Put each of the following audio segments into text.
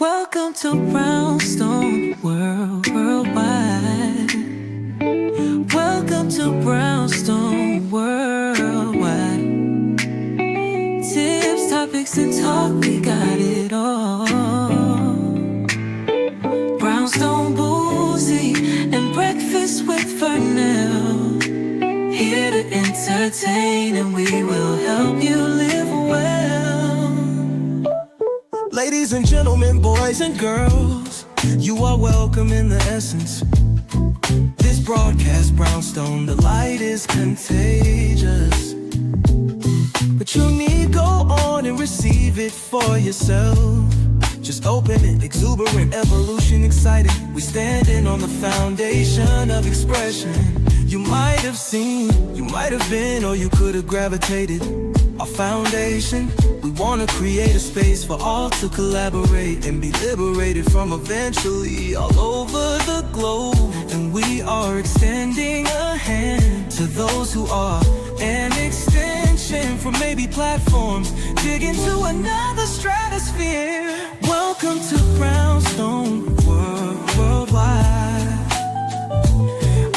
Welcome to Brownstone Worldwide. Welcome to Brownstone Worldwide. Tips, topics, and talk, we got it all. Brownstone Boozy and Breakfast with Fernell. Here to entertain, and we will help you live well. Ladies and gentlemen, boys and girls, you are welcome in the essence. This broadcast, Brownstone, the light is contagious. But you need go on and receive it for yourself. Just open it, exuberant, evolution, excited. We standing on the foundation of expression. You might have seen, you might have been, or you could have gravitated. Our foundation, we want to create a space for all to collaborate and be liberated from eventually all over the globe. And we are extending a hand to those who are an extension from maybe platforms, dig into another stratosphere. Welcome to Brownstone Worldwide.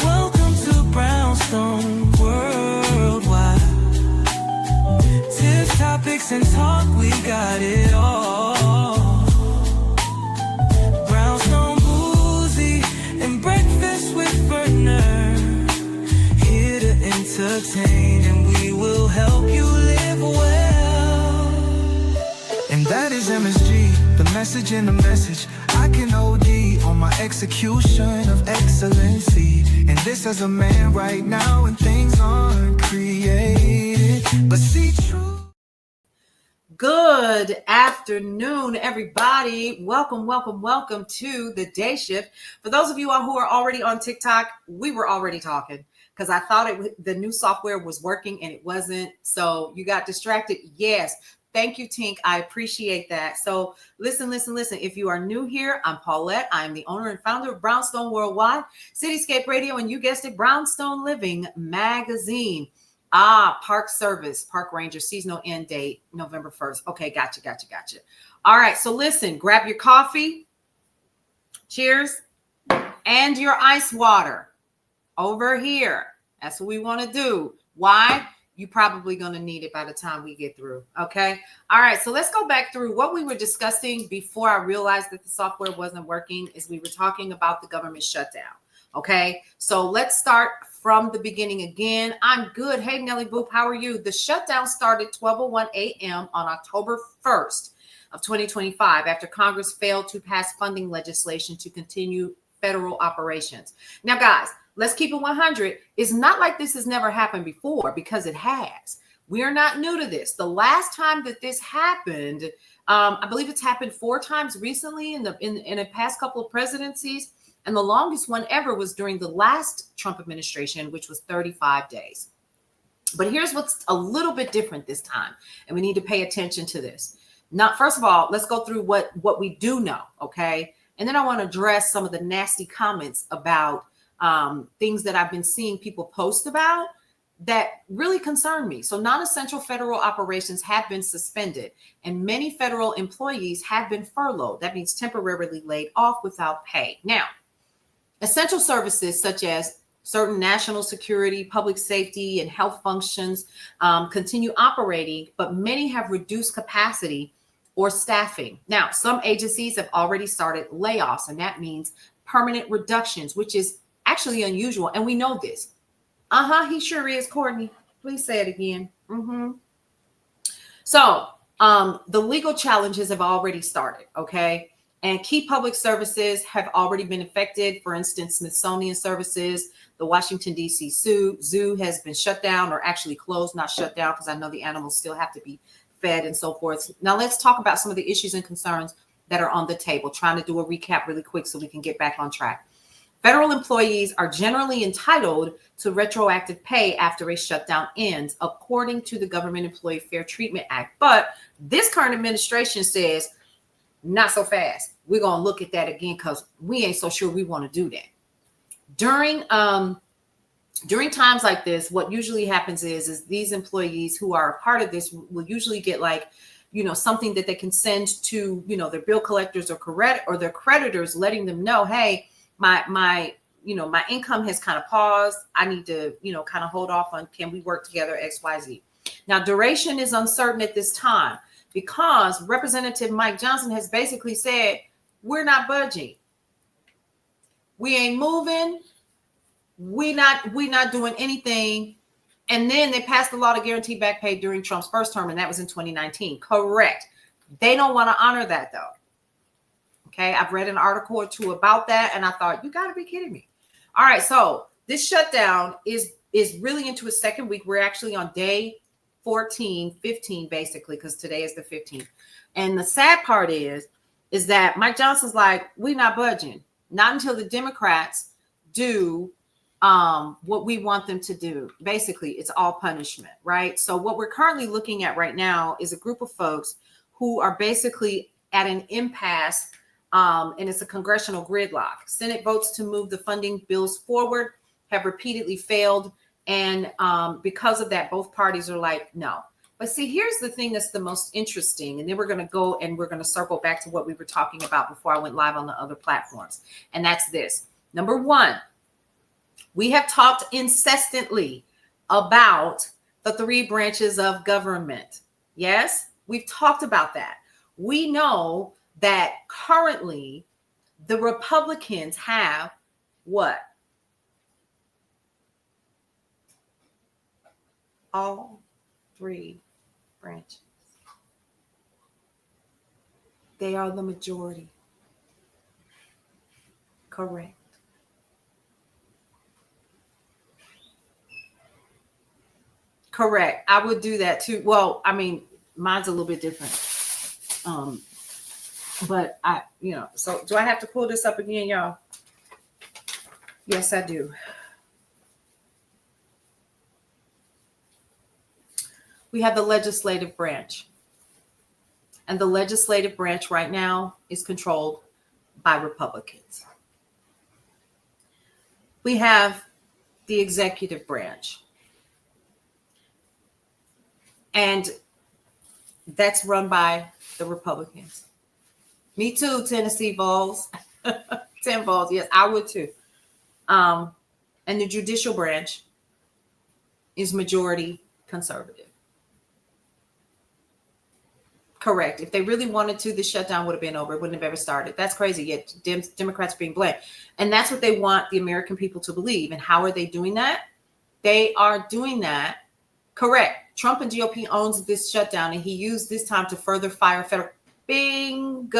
Welcome to Brownstone Worldwide. Tips, topics, and talk, we got it all. Brownstone Boozy and Breakfast with Fernell. Here to entertain, and we will help you live well. And that is MSG, the message in the message. I can OD on my execution of excellency. And this as a man right now, and things aren't created, but see true. Good afternoon, everybody. Welcome to the day shift. For those of you who are already on TikTok, we were already talking because I thought the new software was working and it wasn't. So you got distracted. Yes. Thank you, Tink. I appreciate that. So listen. If you are new here, I'm Paulette. I'm the owner and founder of Brownstone Worldwide, Cityscape Radio, and you guessed it, Brownstone Living Magazine. Park Service, Park Ranger, seasonal end date, November 1st. Okay, gotcha. All right, so listen, grab your coffee, cheers, and your ice water over here. That's what we want to do. Why? You're probably going to need it by the time we get through, okay? All right, so let's go back through what we were discussing before I realized that the software wasn't working. Is we were talking about the government shutdown, okay? So let's start from the beginning again. I'm good. Hey, Nelly Boop, how are you? The shutdown started 12:01 a.m. on October 1st of 2025 after Congress failed to pass funding legislation to continue federal operations. Now, guys, let's keep it 100. It's not like this has never happened before, because it has. We are not new to this. The last time that this happened, I believe it's happened 4 times recently in the past couple of presidencies. And the longest one ever was during the last Trump administration, which was 35 days. But here's what's a little bit different this time, and we need to pay attention to this. Now, first of all, let's go through what we do know, okay? And then I want to address some of the nasty comments about things that I've been seeing people post about that really concern me. So non-essential federal operations have been suspended, and many federal employees have been furloughed. That means temporarily laid off without pay. Now, essential services such as certain national security, public safety, and health functions continue operating, but many have reduced capacity or staffing. Now, some agencies have already started layoffs, and that means permanent reductions, which is actually unusual. And we know this. He sure is, Courtney. Please say it again. So the legal challenges have already started, okay? And key public services have already been affected. For instance, Smithsonian Services, the Washington, D.C. Zoo has been shut down, or actually closed, not shut down, because I know the animals still have to be fed and so forth. Now, let's talk about some of the issues and concerns that are on the table, trying to do a recap really quick so we can get back on track. Federal employees are generally entitled to retroactive pay after a shutdown ends, according to the Government Employee Fair Treatment Act. But this current administration says, not so fast. We're going to look at that again because we ain't so sure we want to do that. During times like this, what usually happens is these employees who are a part of this will usually get like something that they can send to, their bill collectors or their creditors, letting them know, hey, my income has kind of paused. I need to, kind of hold off on, can we work together, XYZ. Now, duration is uncertain at this time because Representative Mike Johnson has basically said, we're not budging. We ain't moving. We not doing anything. And then they passed the law to guarantee back pay during Trump's first term, and that was in 2019. Correct. They don't want to honor that, though. Okay, I've read an article or two about that, and I thought, you got to be kidding me. All right, so this shutdown is really into its second week. We're actually on day 14, 15, basically, because today is the 15th. And the sad part is that Mike Johnson's like, we're not budging. Not until the Democrats do what we want them to do. Basically, it's all punishment, right? So what we're currently looking at right now is a group of folks who are basically at an impasse, and it's a congressional gridlock. Senate votes to move the funding bills forward have repeatedly failed. And because of that, both parties are like, no. But see, here's the thing that's the most interesting. And then we're going to go and we're going to circle back to what we were talking about before I went live on the other platforms. And that's this. Number one, we have talked incessantly about the three branches of government. Yes, we've talked about that. We know that currently the Republicans have what? All three branches. They are the majority. Correct. Correct. I would do that too. Well, I mean, mine's a little bit different. But so do I have to pull this up again, y'all? Yes, I do. We have the legislative branch. And the legislative branch right now is controlled by Republicans. We have the executive branch. And that's run by the Republicans. Me too, Tennessee Vols. 10 Vols. Yes, I would too. And the judicial branch is majority conservative. Correct. If they really wanted to, the shutdown would have been over. It wouldn't have ever started. That's crazy. Yet Democrats are being blamed. And that's what they want the American people to believe. And how are they doing that? They are doing that. Correct. Trump and GOP owns this shutdown, and he used this time to further fire federal. Bingo.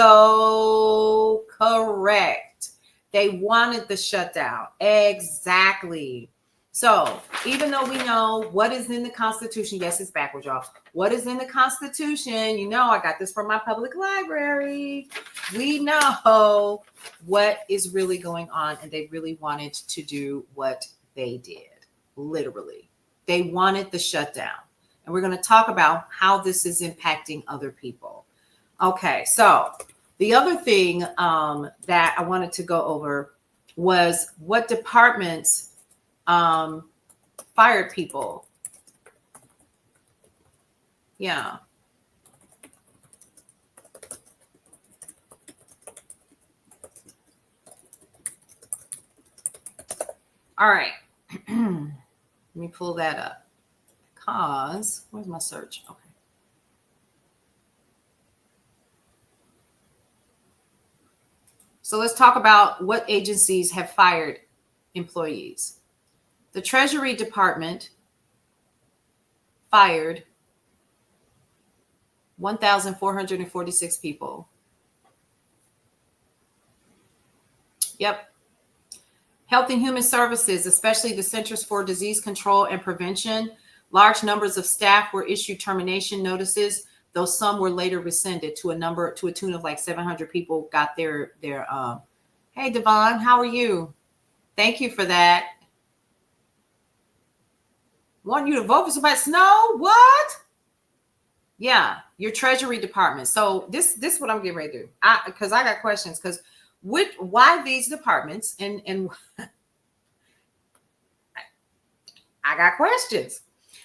Correct. They wanted the shutdown. Exactly. So even though we know what is in the Constitution, yes, it's backwards, y'all. What is in the Constitution? I got this from my public library. We know what is really going on, and they really wanted to do what they did. Literally. They wanted the shutdown. And we're going to talk about how this is impacting other people. Okay, so the other thing that I wanted to go over was what departments fired people. Yeah. All right. Let me pull that up because where's my search? Okay. So let's talk about what agencies have fired employees. The Treasury Department fired 1,446 people. Yep. Health and Human Services, especially the Centers for Disease Control and Prevention, large numbers of staff were issued termination notices, though some were later rescinded to a tune of like 700 people got their hey, Devon, how are you? Thank you for that. Want you to vote for somebody? Snow? What? Yeah, your Treasury Department. So this is what I'm getting ready to do. Because I got questions. Because why these departments? And I got questions.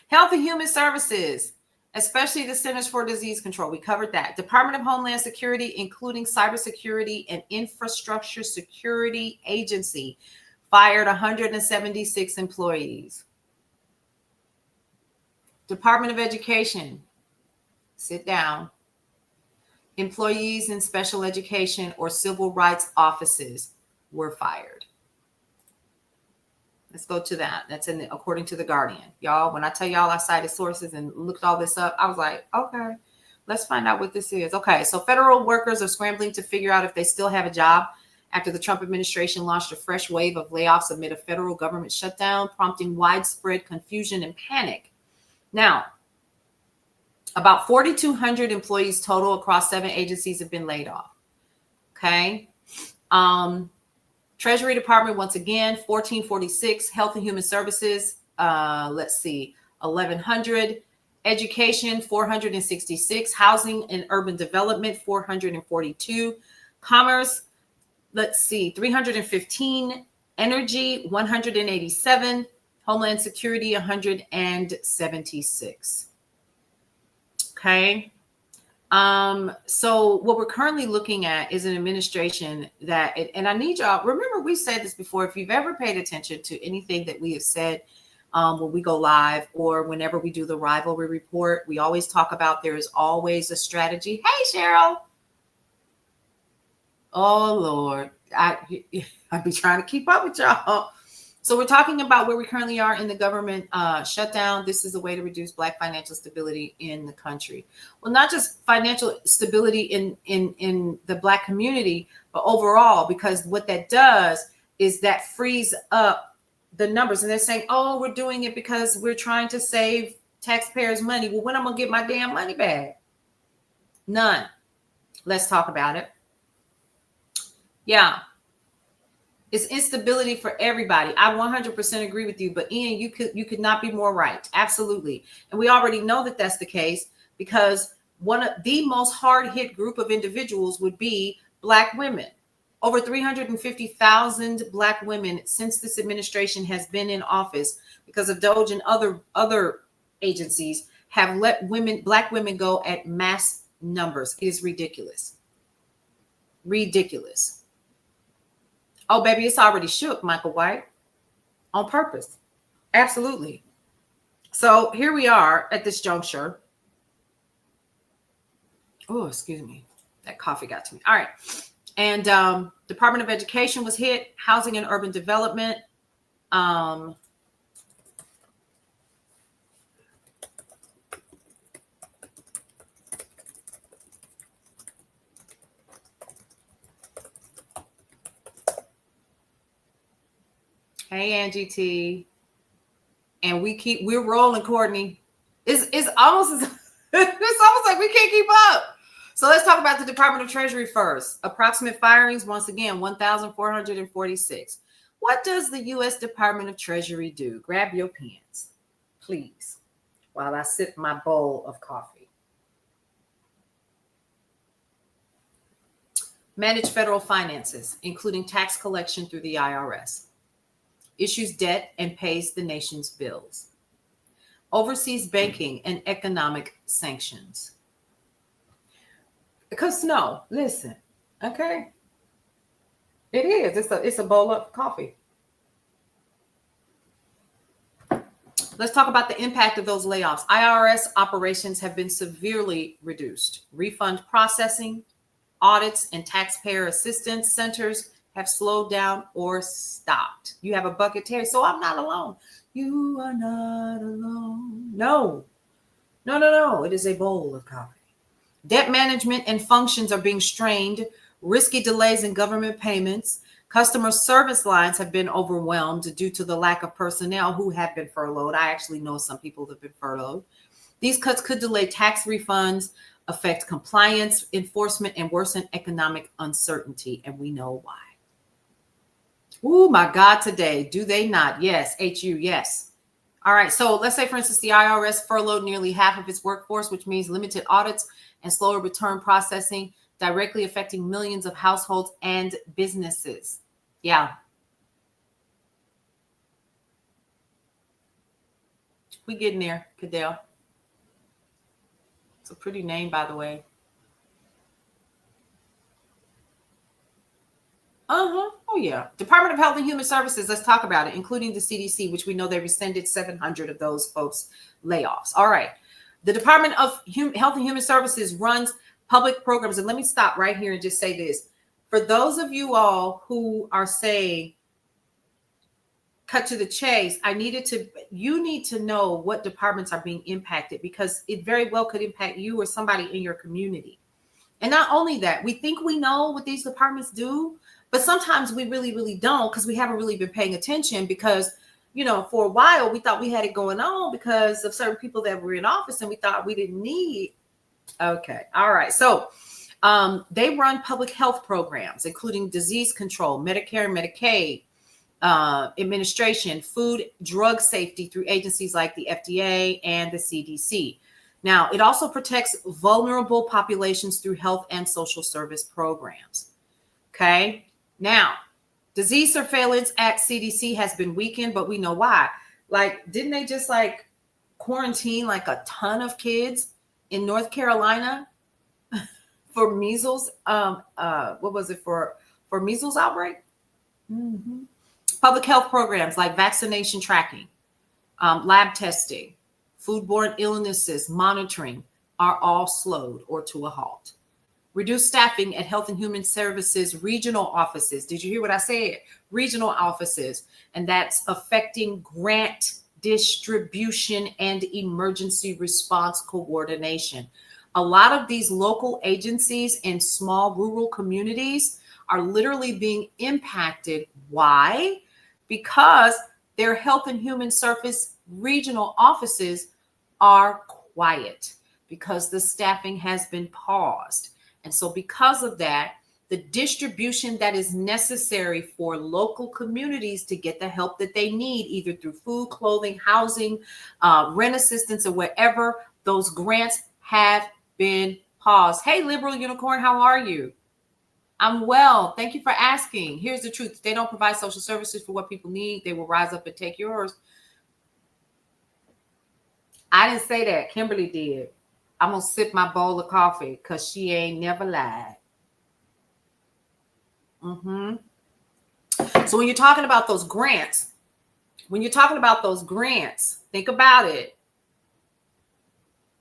Health and Human Services, especially the Centers for Disease Control. We covered that. Department of Homeland Security, including Cybersecurity and Infrastructure Security Agency, fired 176 employees. Department of Education, sit down. Employees in special education or civil rights offices were fired. Let's go to that. That's according to The Guardian. Y'all, when I tell y'all I cited sources and looked all this up, I was like, okay, let's find out what this is. Okay, so federal workers are scrambling to figure out if they still have a job after the Trump administration launched a fresh wave of layoffs amid a federal government shutdown, prompting widespread confusion and panic. Now, about 4,200 employees total across 7 agencies have been laid off. Okay. Treasury Department, once again, 1,446. Health and Human Services, 1,100. Education, 466. Housing and Urban Development, 442. Commerce, 315. Energy, 187. Homeland Security, 176. Okay. So what we're currently looking at is an administration that, and I need y'all, remember we said this before, if you've ever paid attention to anything that we have said when we go live or whenever we do the rivalry report, we always talk about there is always a strategy. Hey, Cheryl. Oh, Lord. I'd be trying to keep up with y'all. So we're talking about where we currently are in the government shutdown. This is a way to reduce Black financial stability in the country. Well, not just financial stability in the Black community, but overall, because what that does is that frees up the numbers. And they're saying, oh, we're doing it because we're trying to save taxpayers' money. Well, when am I going to get my damn money back? None. Let's talk about it. Yeah. It's instability for everybody. I 100% agree with you, but Ian, you could not be more right. Absolutely. And we already know that that's the case because one of the most hard hit group of individuals would be Black women. Over 350,000 Black women since this administration has been in office because of DOGE and other agencies have let Black women go at mass numbers. It is ridiculous. Ridiculous. Oh, baby, it's already shook, Michael White, on purpose. Absolutely. So here we are at this juncture. Oh, excuse me. That coffee got to me. All right. And Department of Education was hit, Housing and Urban Development. Hey, Angie T. And we're rolling, Courtney. It's almost like we can't keep up. So let's talk about the Department of Treasury first. Approximate firings, once again, 1,446. What does the U.S. Department of Treasury do? Grab your pens, please, while I sip my bowl of coffee. Manage federal finances, including tax collection through the IRS. Issues debt and pays the nation's bills. Oversees banking and economic sanctions. Because no, listen, okay? It is. It's a bowl of coffee. Let's talk about the impact of those layoffs. IRS operations have been severely reduced. Refund processing, audits, and taxpayer assistance centers have slowed down or stopped. You have a bucket, Terry, so I'm not alone. You are not alone. No. It is a bowl of coffee. Debt management and functions are being strained. Risky delays in government payments. Customer service lines have been overwhelmed due to the lack of personnel who have been furloughed. I actually know some people that have been furloughed. These cuts could delay tax refunds, affect compliance, enforcement, and worsen economic uncertainty. And we know why. Oh my God, today. Do they not? Yes. HU, yes. All right. So let's say, for instance, the IRS furloughed nearly half of its workforce, which means limited audits and slower return processing, directly affecting millions of households and businesses. Yeah. We getting there, Cadell. It's a pretty name, by the way. Oh, yeah. Department of Health and Human Services, let's talk about it, including the CDC, which we know they rescinded 700 of those folks' layoffs. All right. The Department of Health and Human Services runs public programs. And let me stop right here and just say this. For those of you all who are saying, cut to the chase, you need to know what departments are being impacted, because it very well could impact you or somebody in your community. And not only that, we think we know what these departments do, but sometimes we really, really don't, because we haven't really been paying attention, because, for a while we thought we had it going on because of certain people that were in office, and we thought we didn't need. Okay. All right. So they run public health programs, including disease control, Medicare and Medicaid, administration, food, drug safety through agencies like the FDA and the CDC. Now, it also protects vulnerable populations through health and social service programs. Okay. Now, disease surveillance at CDC has been weakened, but we know why. Like, didn't they just quarantine a ton of kids in North Carolina for measles? What was it for measles outbreak? Mm-hmm. Public health programs like vaccination tracking, lab testing, foodborne illnesses monitoring are all slowed or to a halt. Reduced staffing at Health and Human Services regional offices. Did you hear what I said? Regional offices. And that's affecting grant distribution and emergency response coordination. A lot of these local agencies in small rural communities are literally being impacted. Why? Because their Health and Human Service regional offices are quiet, because the staffing has been paused. And so because of that, the distribution that is necessary for local communities to get the help that they need, either through food, clothing, housing, rent assistance, or whatever, those grants have been paused. Hey, Liberal Unicorn, how are you? I'm well. Thank you for asking. Here's the truth. If they don't provide social services for what people need, they will rise up and take yours. I didn't say that. Kimberly did. I'm going to sip my bowl of coffee because she ain't never lied. So when you're talking about those grants, think about it.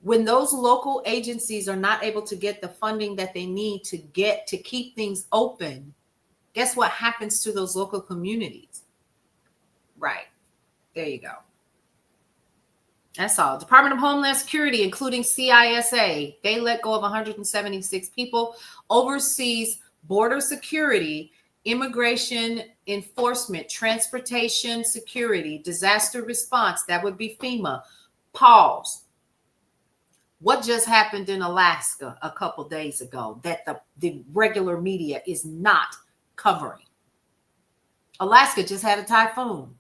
When those local agencies are not able to get the funding that they need to keep things open, guess what happens to those local communities? Right. There you go. That's all. Department of Homeland Security, including CISA, they let go of 176 people, oversees border security, immigration enforcement, transportation security, disaster response. That would be FEMA. Pause. What just happened in Alaska a couple days ago that the regular media is not covering? Alaska just had a typhoon.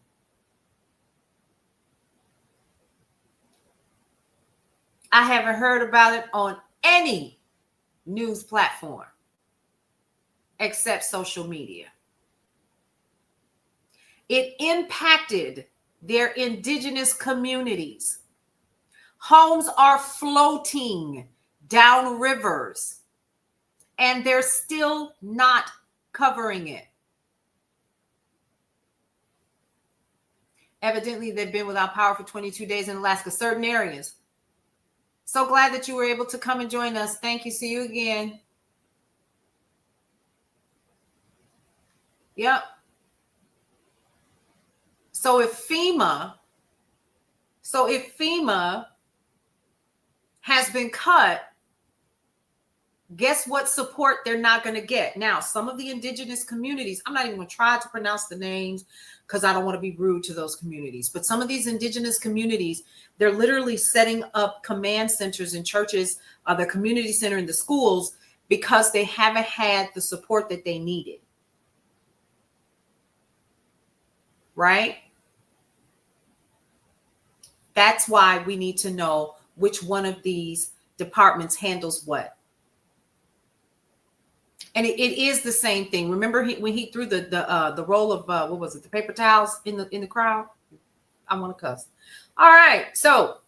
I haven't heard about it on any news platform except social media. It impacted their indigenous communities. Homes are floating down rivers, and they're still not covering it. Evidently, they've been without power for 22 days in Alaska, certain areas. So glad that you were able to come and join us. Thank you. See you again. Yep. So if FEMA has been cut, guess what support they're not going to get? Now, some of the indigenous communities, I'm not even going to try to pronounce the names because I don't want to be rude to those communities, but some of these indigenous communities, they're literally setting up command centers in churches, the community center in the schools, because they haven't had the support that they needed. Right? That's why we need to know which one of these departments handles what. And it is the same thing. Remember when he threw the roll of what was it, the paper towels in the crowd? I want to cuss. All right. So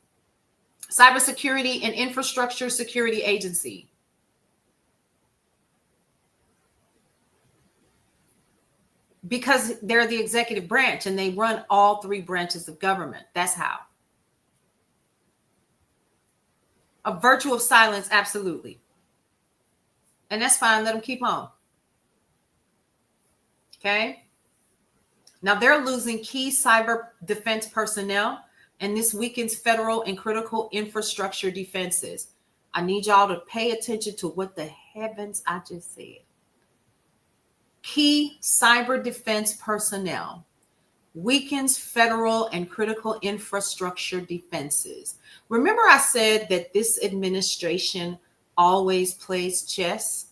Cybersecurity and Infrastructure Security Agency. Because they're the executive branch and they run all three branches of government. That's how. A virtue of silence, absolutely. And that's fine. Let them keep on. Okay. Now they're losing key cyber defense personnel, and this weakens federal and critical infrastructure defenses. I need y'all to pay attention to what the heavens I just said. Key cyber defense personnel weakens federal and critical infrastructure defenses. Remember I said that this administration always plays chess?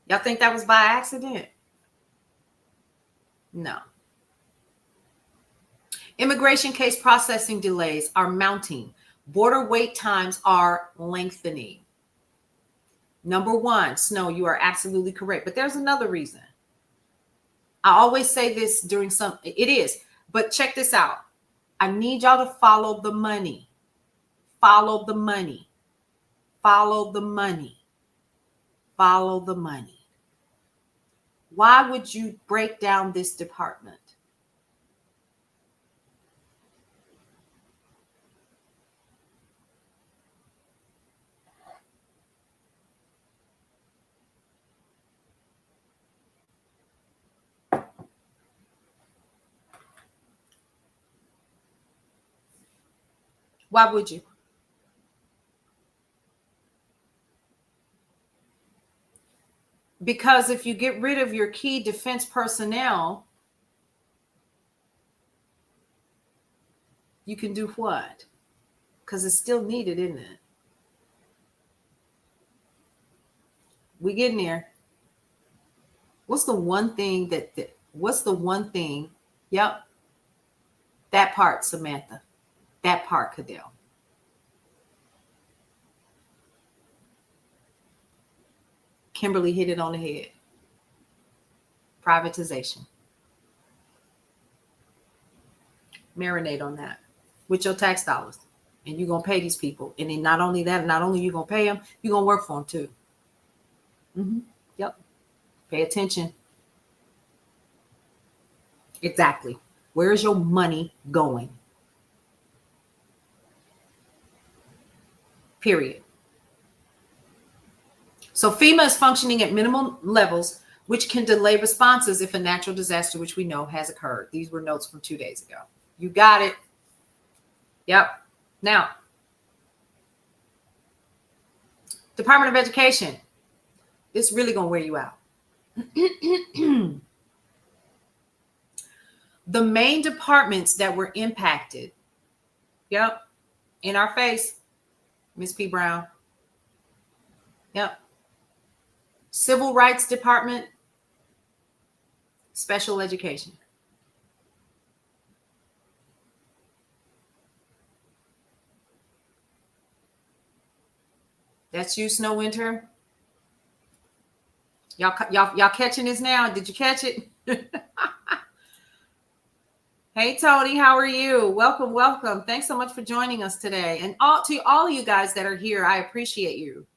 Y'all think that was by accident? No. Immigration case processing delays are mounting. Border wait times are lengthening. Number one, Snow, you are absolutely correct. But there's another reason. I always say this during it is, but check this out. I need y'all to follow the money. Follow the money. Follow the money. Follow the money. Why would you break down this department? Why would you? Because if you get rid of your key defense personnel, you can do what? Because it's still needed, isn't it? We getting there. What's the one thing what's the one thing? Yep. That part, Samantha. That part, Cadell. Kimberly hit it on the head. Privatization. Marinate on that with your tax dollars. And you're going to pay these people. And then not only that, not only you're going to pay them, you're going to work for them too. Yep. Pay attention. Exactly. Where is your money going? Period. So FEMA is functioning at minimum levels, which can delay responses if a natural disaster, which we know has occurred. These were notes from 2 days ago. You got it. Yep. Now, Department of Education. It's really going to wear you out. The main departments that were impacted. Yep. In our face, Ms. P. Brown. Yep. Civil Rights Department, Special Education. That's you, Snow Winter. Y'all catching this now? Did you catch it? Hey, Tony, how are you? Welcome, welcome. Thanks so much for joining us today. And to all of you guys that are here, I appreciate you.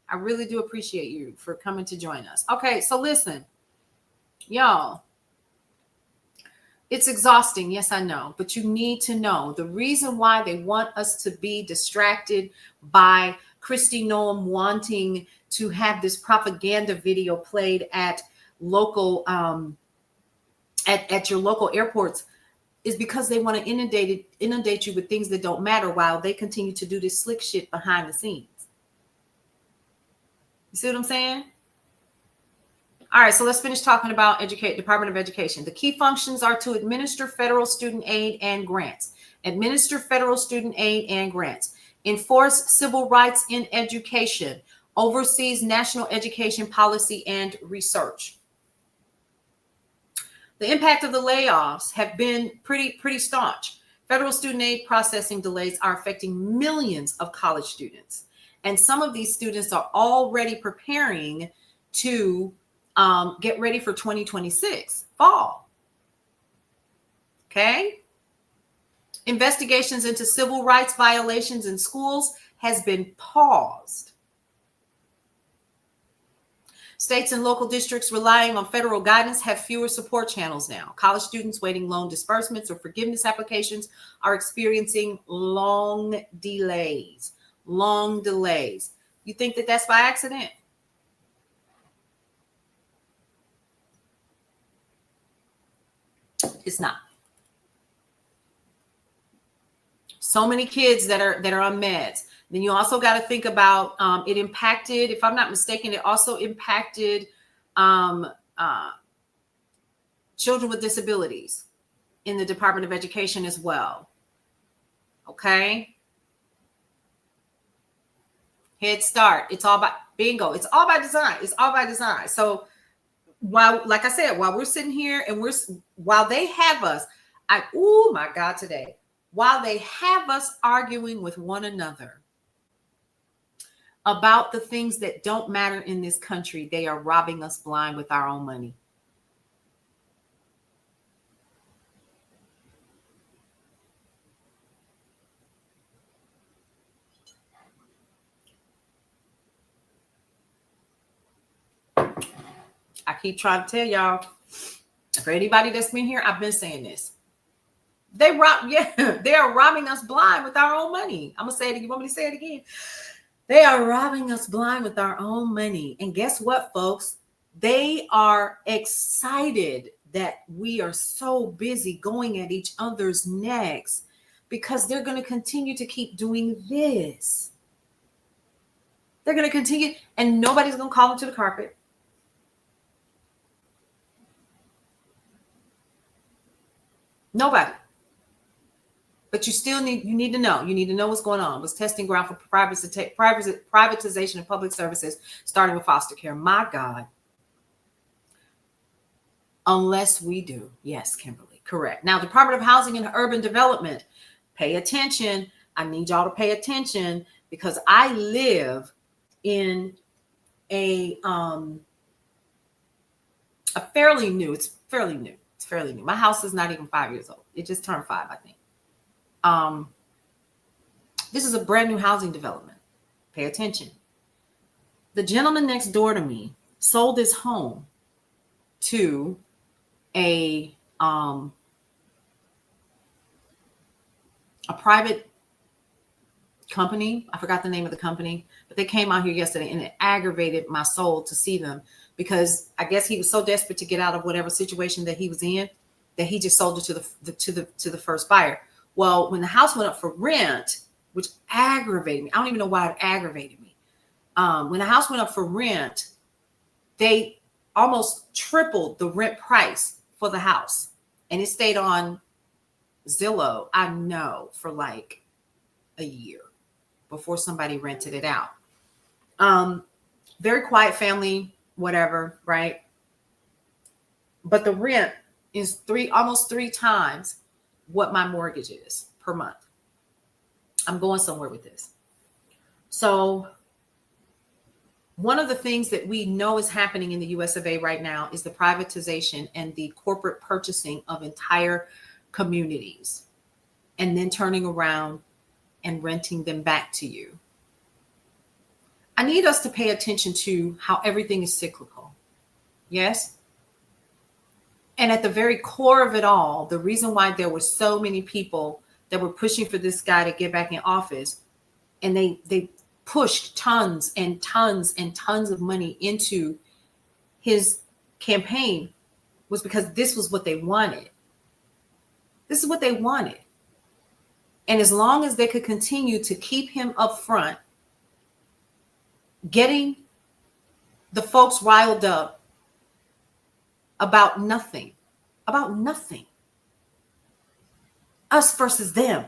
I really do appreciate you for coming to join us. Okay, so listen, y'all, it's exhausting. Yes, I know, but you need to know the reason why they want us to be distracted by Kristi Noem wanting to have this propaganda video played at local, at your local airports is because they want to inundate you with things that don't matter while they continue to do this slick shit behind the scenes. You see what I'm saying? All right, so let's finish talking about Department of Education. The key functions are to administer federal student aid and grants. Administer federal student aid and grants. Enforce civil rights in education. Oversees national education policy and research. The impact of the layoffs have been pretty staunch. Federal student aid processing delays are affecting millions of college students. And some of these students are already preparing to get ready for 2026 fall. Okay. Investigations into civil rights violations in schools has been paused. States and local districts relying on federal guidance have fewer support channels now. College students waiting loan disbursements or forgiveness applications are experiencing long delays. Long delays. You think that that's by accident? It's not. So many kids that are on meds. Then you also got to think about it impacted, if I'm not mistaken, it also impacted children with disabilities in the Department of Education as well. Okay. Head Start. It's all by bingo. It's all by design. It's all by design. So while, like I said, while we're sitting here and while they have us, oh my God, today, while they have us arguing with one another about the things that don't matter in this country, they are robbing us blind with our own money. I keep trying to tell y'all, for anybody that's been here, I've been saying this. They are robbing us blind with our own money. I'm gonna say it. You want me to say it again? They are robbing us blind with our own money. And guess what, folks? They are excited that we are so busy going at each other's necks because they're going to continue to keep doing this. They're going to continue, and nobody's going to call them to the carpet. Nobody. But you need to know. You need to know what's going on. It was testing ground for privatization of public services, starting with foster care. My God. Unless we do. Yes, Kimberly. Correct. Now, Department of Housing and Urban Development, pay attention. I need y'all to pay attention because I live in a fairly new. It's fairly new. My house is not even 5 years old. It just turned 5, I think. This is a brand new housing development. Pay attention. The gentleman next door to me sold his home to a private company. I forgot the name of the company, but they came out here yesterday and it aggravated my soul to see them because I guess he was so desperate to get out of whatever situation that he was in that he just sold it to the first buyer. Well, when the house went up for rent, which aggravated me, I don't even know why it aggravated me. When the house went up for rent, they almost tripled the rent price for the house. And it stayed on Zillow, I know, for like a year before somebody rented it out. Very quiet family, whatever, right? But the rent is almost three times what my mortgage is per month. I'm going somewhere with this. So one of the things that we know is happening in the US of A right now is the privatization and the corporate purchasing of entire communities and then turning around and renting them back to you. I need us to pay attention to how everything is cyclical. Yes? And at the very core of it all, the reason why there were so many people that were pushing for this guy to get back in office, and they pushed tons and tons and tons of money into his campaign, was because this was what they wanted. This is what they wanted. And as long as they could continue to keep him up front, getting the folks riled up about nothing, us versus them,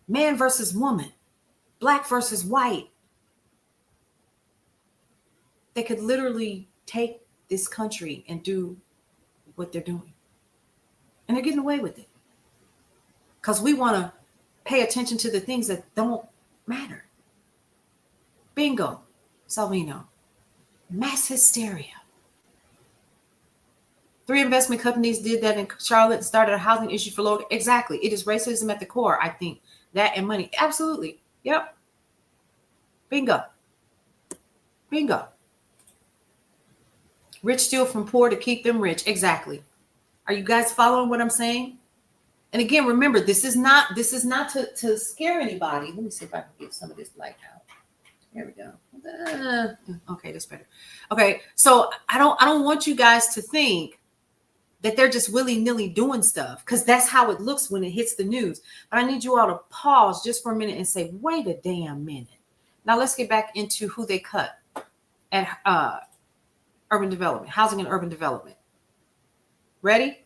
man versus woman, black versus white. They could literally take this country and do what they're doing. And they're getting away with it. Because we want to pay attention to the things that don't matter. Bingo, Salvino. Mass hysteria. 3 investment companies did that in Charlotte and started a housing issue for low. Exactly. It is racism at the core, I think. That and money. Absolutely. Yep. Bingo. Bingo. Rich steal from poor to keep them rich. Exactly. Are you guys following what I'm saying? And again, remember, this is not to scare anybody. Let me see if I can get some of this light out. There we go. Okay, that's better. Okay, so I don't want you guys to think that they're just willy-nilly doing stuff, because that's how it looks when it hits the news. But I need you all to pause just for a minute and say, wait a damn minute. Now let's get back into who they cut at urban development, housing and urban development. Ready?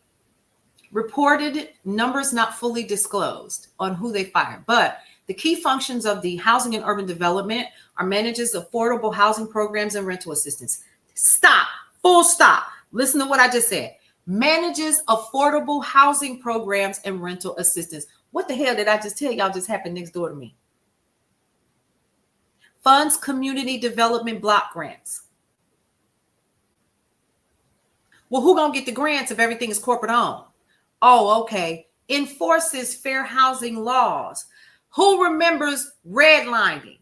Reported numbers not fully disclosed on who they fired, but the key functions of the housing and urban development are manages affordable housing programs and rental assistance. Stop. Full stop. Listen to what I just said. Manages affordable housing programs and rental assistance. What the hell did I just tell y'all just happened next door to me? Funds community development block grants. Well, who gonna get the grants if everything is corporate owned? Oh, okay. Enforces fair housing laws. Who remembers redlining?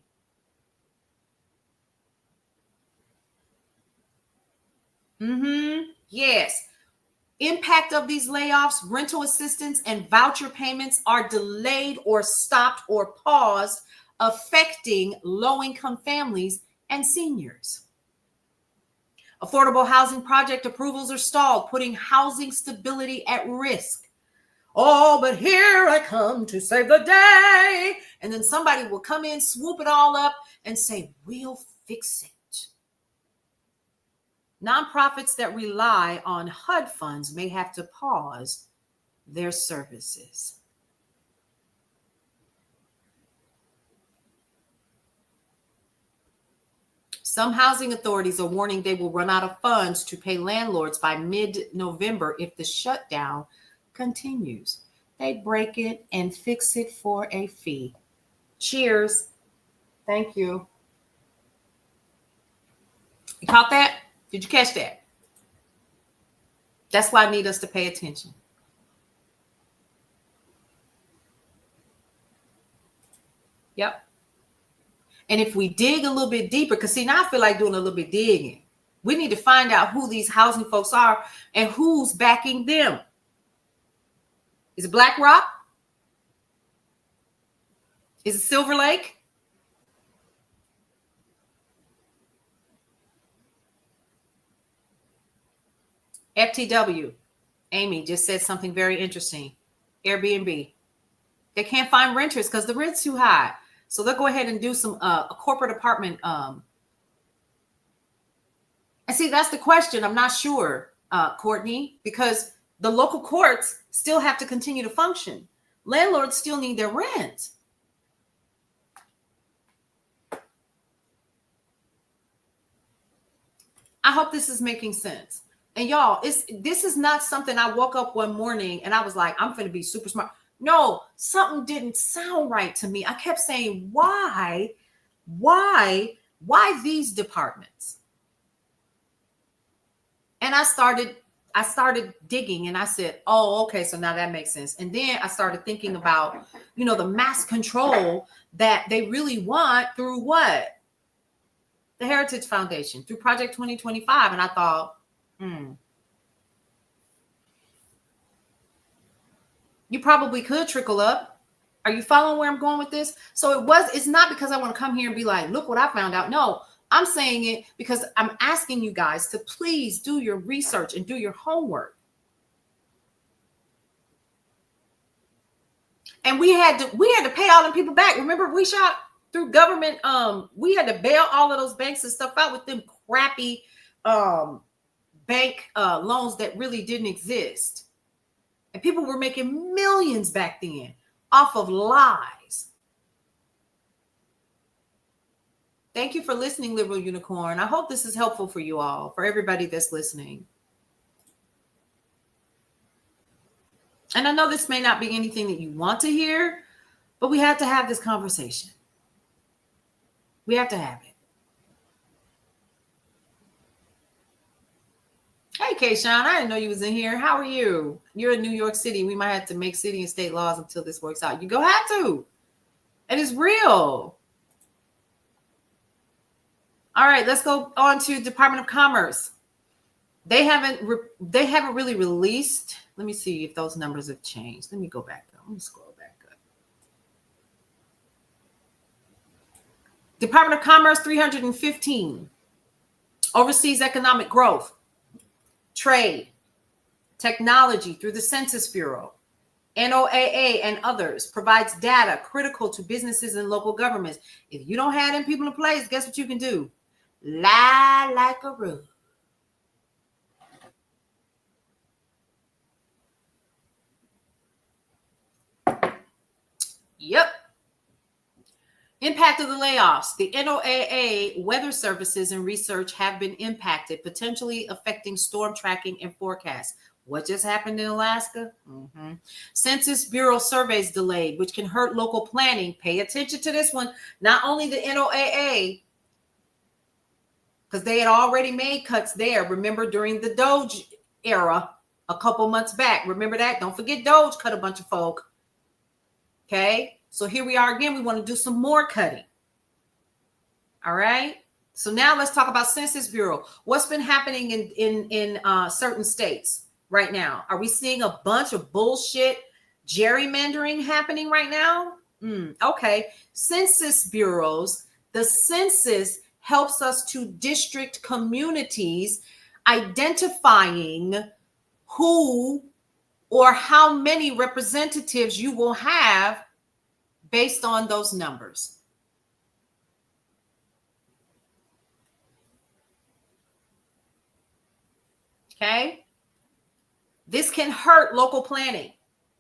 Yes. Impact of these layoffs, rental assistance, and voucher payments are delayed or stopped or paused, affecting low-income families and seniors. Affordable housing project approvals are stalled, putting housing stability at risk. Oh, but here I come to save the day. And then somebody will come in, swoop it all up, and say, we'll fix it. Nonprofits that rely on HUD funds may have to pause their services. Some housing authorities are warning they will run out of funds to pay landlords by mid-November if the shutdown continues. They break it and fix it for a fee. Cheers. Thank you. You caught that? Did you catch that? That's why I need us to pay attention. Yep. And if we dig a little bit deeper, because see, now I feel like doing a little bit digging. We need to find out who these housing folks are and who's backing them. Is it BlackRock? Is it Silver Lake? FTW. Amy just said something very interesting. Airbnb. They can't find renters because the rent's too high. So they'll go ahead and do some a corporate apartment. And see, that's the question. I'm not sure, Courtney, because the local courts still have to continue to function. Landlords still need their rent. I hope this is making sense. And y'all, this is not something I woke up one morning and I was like, I'm going to be super smart. No, something didn't sound right to me. I kept saying, why these departments? And I started digging and I said, oh, okay, so now that makes sense. And then I started thinking about, the mass control that they really want through what? The Heritage Foundation, through Project 2025. And I thought, you probably could trickle up. Are you following where I'm going with this? So it's not because I want to come here and be like, look what I found out. No, I'm saying it because I'm asking you guys to please do your research and do your homework. And we had to pay all them people back. Remember, we shot through government. We had to bail all of those banks and stuff out with them crappy bank loans that really didn't exist. And people were making millions back then off of lies. Thank you for listening, Liberal Unicorn. I hope this is helpful for you all, for everybody that's listening. And I know this may not be anything that you want to hear, but we have to have this conversation. We have to have it. Hey, Kayshawn, I didn't know you was in here. How are you? You're in New York City. We might have to make city and state laws until this works out. You go have to. And it's real. All right, let's go on to Department of Commerce. They haven't really released. Let me see if those numbers have changed. Let me go back up. Let me scroll back up. Department of Commerce 315. Oversees economic growth, trade, technology through the Census Bureau, NOAA, and others. Provides data critical to businesses and local governments. If you don't have them people in place, guess what you can do? Lie like a rug. Yep. Impact of the layoffs. The NOAA weather services and research have been impacted, potentially affecting storm tracking and forecasts. What just happened in Alaska? Census Bureau surveys delayed, which can hurt local planning. Pay attention to this one. Not only the NOAA, because they had already made cuts there. Remember during the Doge era a couple months back. Remember that? Don't forget Doge cut a bunch of folk. Okay, so here we are again. We want to do some more cutting. All right. So now let's talk about Census Bureau. What's been happening in certain states right now? Are we seeing a bunch of bullshit gerrymandering happening right now? Okay. Census bureaus. The census helps us to district communities, identifying who or how many representatives you will have based on those numbers. Okay? This can hurt local planning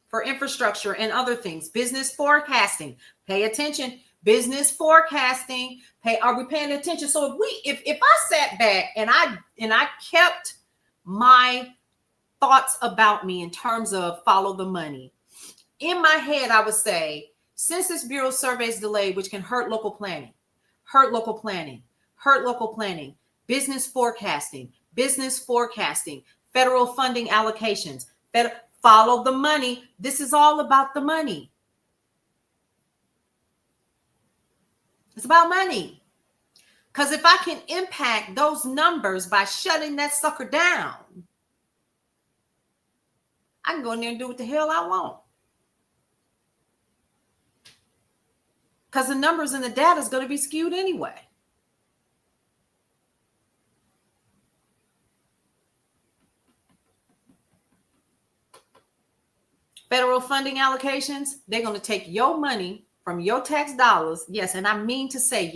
for infrastructure and other things. Business forecasting. Pay attention. Business forecasting. Are we paying attention? So if I sat back and I kept my thoughts about me in terms of follow the money, in my head, I would say Census Bureau surveys delayed, which can hurt local planning, business forecasting, federal funding allocations, follow the money. This is all about the money. It's about money. Because if I can impact those numbers by shutting that sucker down, I can go in there and do what the hell I want. Because the numbers and the data is going to be skewed anyway. Federal funding allocations, they're going to take your money from your tax dollars. Yes, and I mean to say,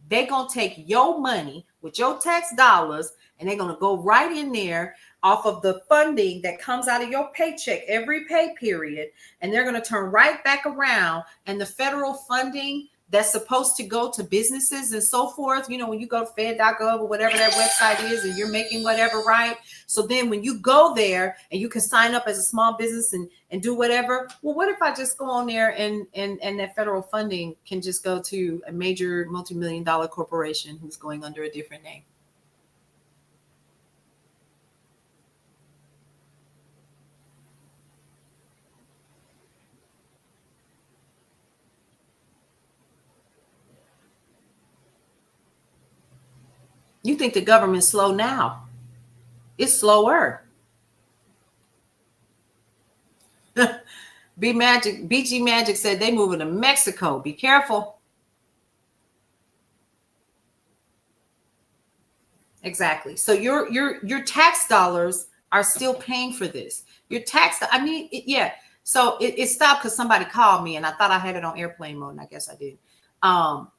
they're going to take your money with your tax dollars and they're going to go right in there off of the funding that comes out of your paycheck every pay period. And they're going to turn right back around. And the federal funding that's supposed to go to businesses and so forth, when you go to fed.gov or whatever that website is and you're making whatever, right? So then when you go there and you can sign up as a small business and do whatever, well, what if I just go on there and that federal funding can just go to a major multi-million-dollar corporation who's going under a different name? You think the government's slow now. It's slower. BG Magic said they moving to Mexico. Be careful. Exactly. So your tax dollars are still paying for this. Your tax, yeah. So it stopped because somebody called me and I thought I had it on airplane mode, and I guess I did. No,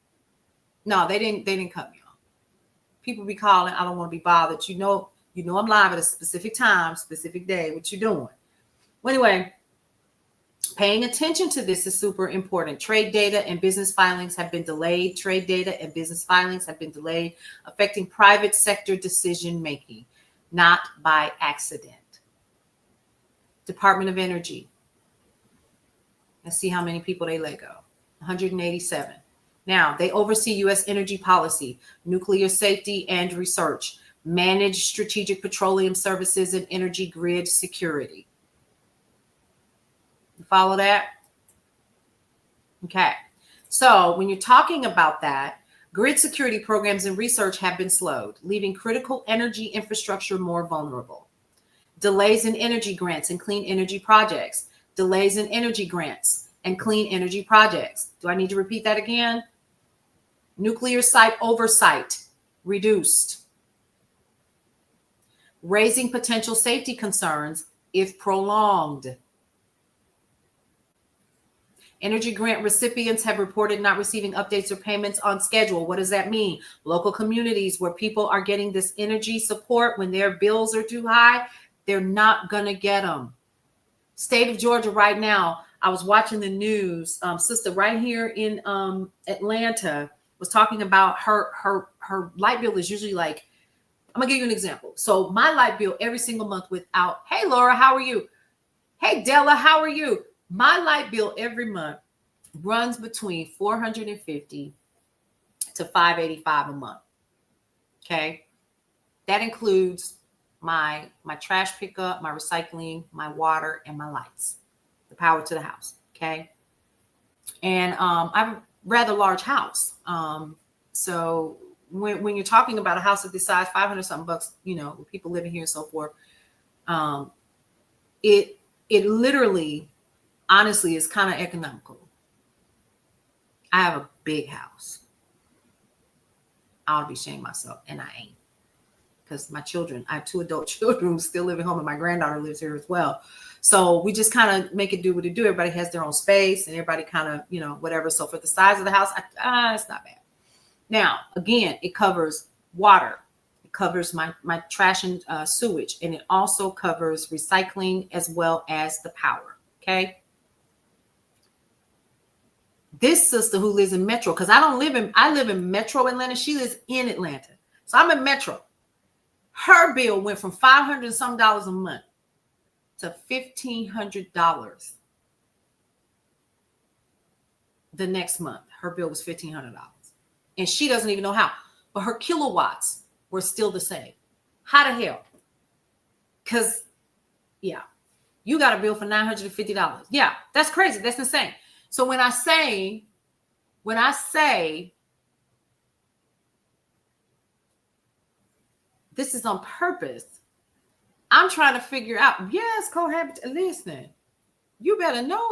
they didn't cut me off. People be calling. I don't want to be bothered. You know I'm live at a specific time, specific day. What you doing? Well, anyway, paying attention to this is super important. Trade data and business filings have been delayed. Affecting private sector decision making, not by accident. Department of Energy. Let's see how many people they let go. 187. Now, they oversee U.S. energy policy, nuclear safety, and research. manage strategic petroleum services and energy grid security. You follow that? Okay. So when you're talking about that, grid security programs and research have been slowed, leaving critical energy infrastructure more vulnerable. Delays in energy grants and clean energy projects. Delays in energy grants and clean energy projects. Do I need to repeat that again? Nuclear site oversight reduced. Raising potential safety concerns if prolonged. Energy grant recipients have reported not receiving updates or payments on schedule. What does that mean? Local communities where people are getting this energy support when their bills are too high, they're not going to get them. State of Georgia right now, I was watching the news. Sister right here in Atlanta was talking about her light bill is usually like, I'm going to give you an example. So my light bill every single month without, hey, Laura, how are you? Hey, Della, how are you? My light bill every month runs between $450 to $585 a month. Okay. That includes my trash pickup, my recycling, my water, and my lights, the power to the house. Okay. And I have a rather large house. So when you're talking about a house of this size, 500 something bucks, you know, with people living here and so forth, it literally, honestly, is kind of economical. I have a big house. I'll be shaming myself, and I ain't. Because my children, I have 2 adult children who still live at home, and my granddaughter lives here as well. So we just kind of make it do what it do. Everybody has their own space, and everybody kind of, you know, whatever. So for the size of the house, it's not bad. Now, again, it covers water. It covers my trash and sewage, and it also covers recycling as well as the power. Okay. This sister who lives in Metro, because I live in Metro Atlanta. She lives in Atlanta. So I'm in Metro. Her bill went from $500 and some a month to $1,500 the next month. Her bill was $1,500. And she doesn't even know how. But her kilowatts were still the same. How the hell? Because, yeah, you got a bill for $950. Yeah, that's crazy. That's insane. So when I say this is on purpose, I'm trying to figure out, yes, cohabit. Listen, you better know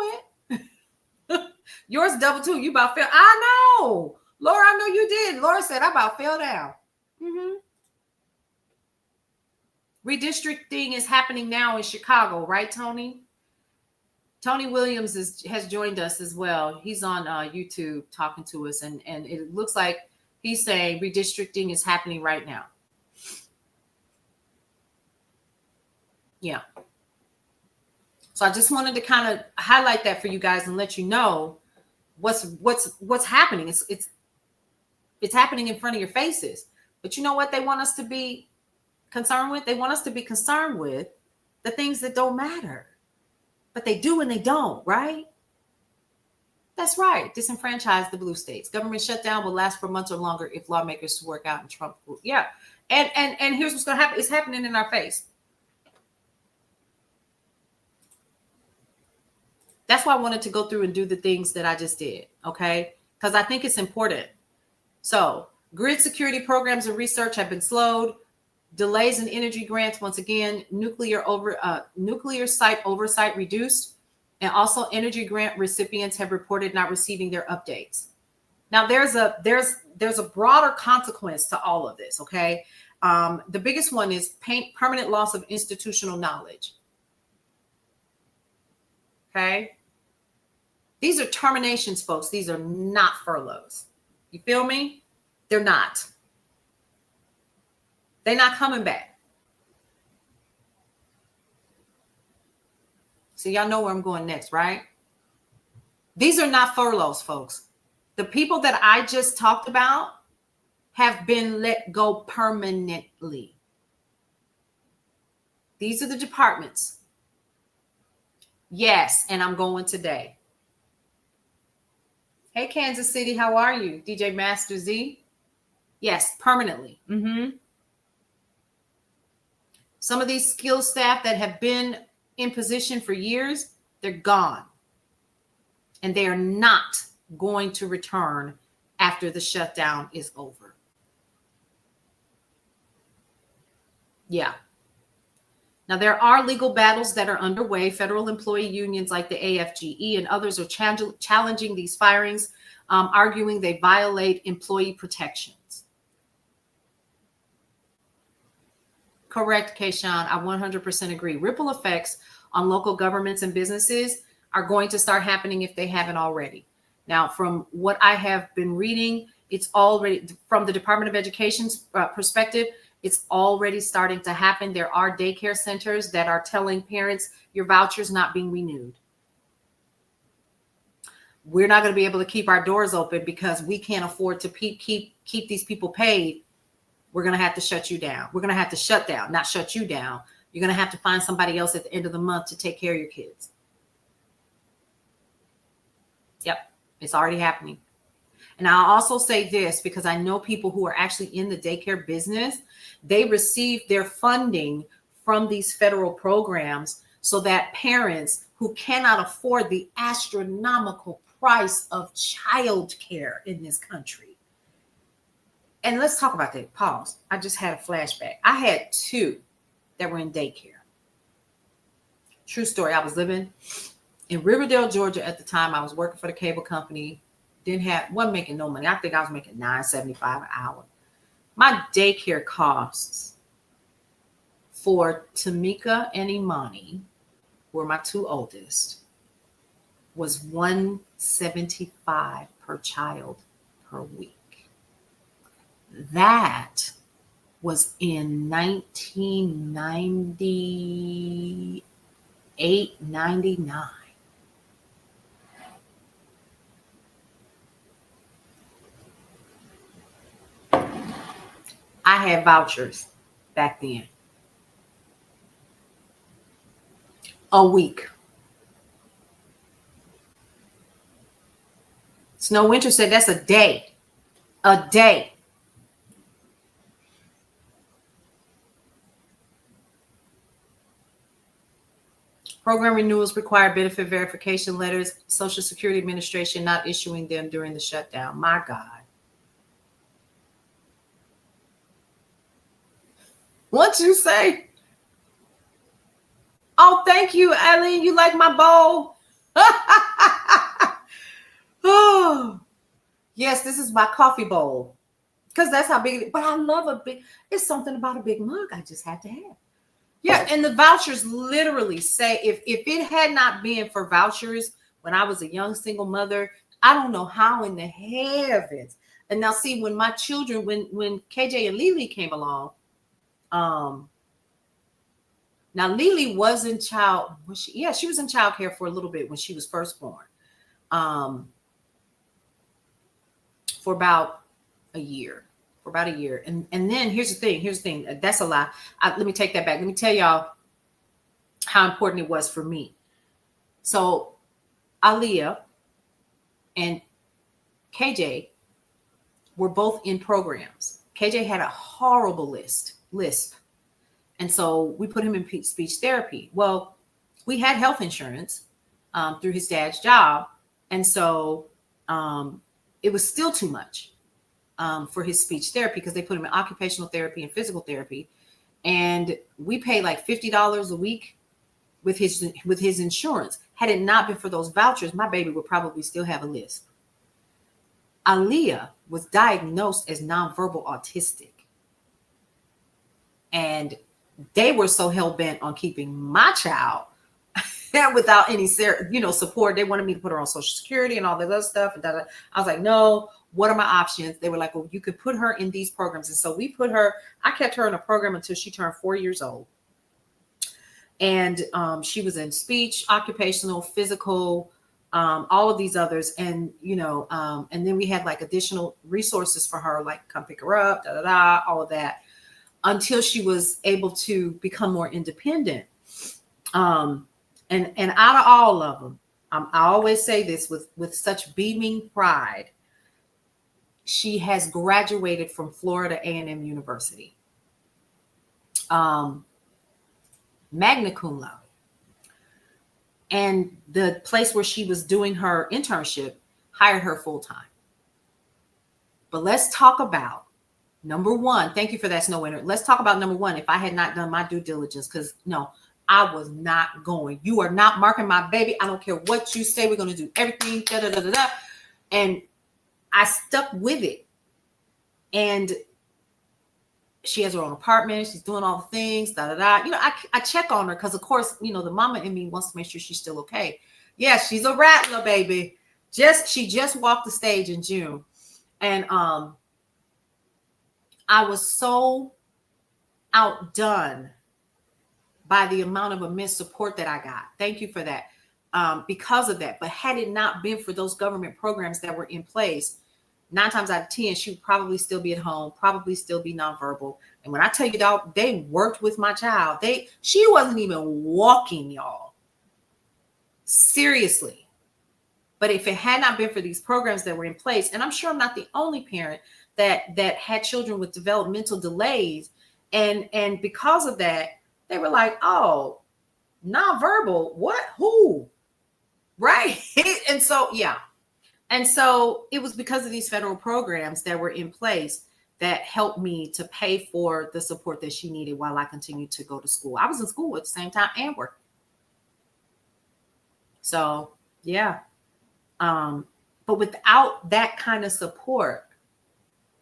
it. Yours double too. You about fell. I know. Laura, I know you did. Laura said, I about fell down. Redistricting is happening now in Chicago, right, Tony? Tony Williams has joined us as well. He's on YouTube talking to us, and it looks like he's saying redistricting is happening right now. Yeah. So I just wanted to kind of highlight that for you guys and let you know what's happening. It's happening in front of your faces. But you know what they want us to be concerned with? They want us to be concerned with the things that don't matter. But they do and they don't, right? That's right. Disenfranchise the blue states. Government shutdown will last for months or longer if lawmakers work out in Trump. Yeah. And here's what's going to happen. It's happening in our face. That's why I wanted to go through and do the things that I just did, okay? Because I think it's important. So grid security programs and research have been slowed. Delays in energy grants, once again, nuclear site oversight reduced. And also energy grant recipients have reported not receiving their updates. Now there's a broader consequence to all of this, okay? The biggest one is permanent loss of institutional knowledge. Okay. These are terminations, folks. These are not furloughs. You feel me? They're not. They're not coming back. So y'all know where I'm going next, right? These are not furloughs, folks. The people that I just talked about have been let go permanently. These are the departments. Yes, and I'm going today. Hey, Kansas City, how are you? DJ Master Z? Yes, permanently. Some of these skilled staff that have been in position for years, they're gone. And they are not going to return after the shutdown is over. Yeah. Now, there are legal battles that are underway. Federal employee unions like the AFGE and others are challenging these firings, arguing they violate employee protections. Correct, Kayshawn. I 100% agree. Ripple effects on local governments and businesses are going to start happening if they haven't already. Now, from what I have been reading, it's already, from the Department of Education's perspective, it's already starting to happen. There are daycare centers that are telling parents your voucher's not being renewed. We're not going to be able to keep our doors open because we can't afford to keep these people paid. We're going to have to shut you down. We're going to have to shut down, not shut you down. You're going to have to find somebody else at the end of the month to take care of your kids. Yep, it's already happening. And I'll also say this, because I know people who are actually in the daycare business, they receive their funding from these federal programs so that parents who cannot afford the astronomical price of childcare in this country. And let's talk about that. Pause. I just had a flashback. I had 2 that were in daycare. True story. I was living in Riverdale, Georgia at the time. I was working for the cable company. Wasn't making no money. I think I was making $9.75 an hour. My daycare costs for Tamika and Imani, who are my 2 oldest, was $175 per child per week. That was in 1998, 99. I had vouchers back then. A week. Snow Winter said that's a day. A day. Program renewals require benefit verification letters. Social Security Administration not issuing them during the shutdown. My God. What you say? Oh, thank you, Eileen. You like my bowl? Oh, yes, this is my coffee bowl. Because that's how big it is. But I love it's something about a big mug I just had to have. Yeah, and the vouchers literally say, if it had not been for vouchers when I was a young single mother, I don't know how in the heavens. And now see, when my children, when KJ and Lily came along, now Lily was in she was in childcare for a little bit when she was first born, for about a year. And then here's the thing. That's a lie. Let me take that back. Let me tell y'all how important it was for me. So Aaliyah and KJ were both in programs. KJ had a horrible lisp. And so we put him in speech therapy. Well, we had health insurance through his dad's job. And so it was still too much for his speech therapy because they put him in occupational therapy and physical therapy. And we paid like $50 a week with his insurance. Had it not been for those vouchers, my baby would probably still have a lisp. Aaliyah was diagnosed as nonverbal autistic. And they were so hell-bent on keeping my child without any support. They wanted me to put her on Social Security and all that other stuff. And I was like, no, what are my options? They were like, well, you could put her in these programs. And so I kept her in a program until she turned 4 years old. And she was in speech, occupational, physical, all of these others. And, and then we had like additional resources for her, like come pick her up, all of that, until she was able to become more independent. And out of all of them, I always say this with such beaming pride, she has graduated from Florida A&M University. magna cum laude. And the place where she was doing her internship hired her full time. But let's talk about number one. Thank you for that, Snow Winter. Let's talk about number one. If I had not done my due diligence, because no, I was not going. You are not marking my baby. I don't care what you say. We're going to do everything. Da, da, da, da, da. And I stuck with it. And she has her own apartment. She's doing all the things. Da, da, da. You know, I check on her because, of course, you know, the mama in me wants to make sure she's still okay. Yeah, she's a rattler, baby. She just walked the stage in June. And I was so outdone by the amount of immense support that I got. Thank you for that. Because of that. But had it not been for those government programs that were in place, 9 times out of 10, she would probably still be at home, probably still be nonverbal. And when I tell you, dog, they worked with my child. She wasn't even walking, y'all. Seriously. But if it had not been for these programs that were in place, and I'm sure I'm not the only parent that had children with developmental delays, and because of that, they were like, oh, nonverbal, what? Who? Right? And so, yeah. And so it was because of these federal programs that were in place that helped me to pay for the support that she needed while I continued to go to school. I was in school at the same time and working. So, yeah. But without that kind of support,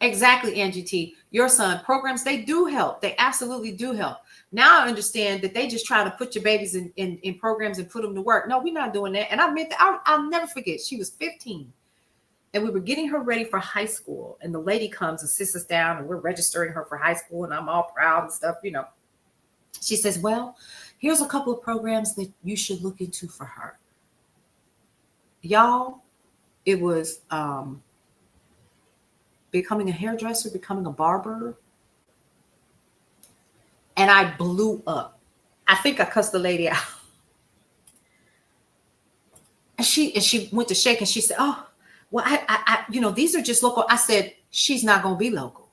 exactly, Angie T, your son, programs, they do help. They absolutely do help. Now I understand that they just try to put your babies in programs and put them to work. No, we're not doing that. And I meant that I'll never forget. She was 15 and we were getting her ready for high school. And the lady comes and sits us down and we're registering her for high school. And I'm all proud and stuff, you know. She says, well, here's a couple of programs that you should look into for her. Y'all, it was becoming a hairdresser, becoming a barber. And I blew up. I think I cussed the lady out. And she went to shake and she said, oh, well, I you know, these are just local. I said, she's not going to be local.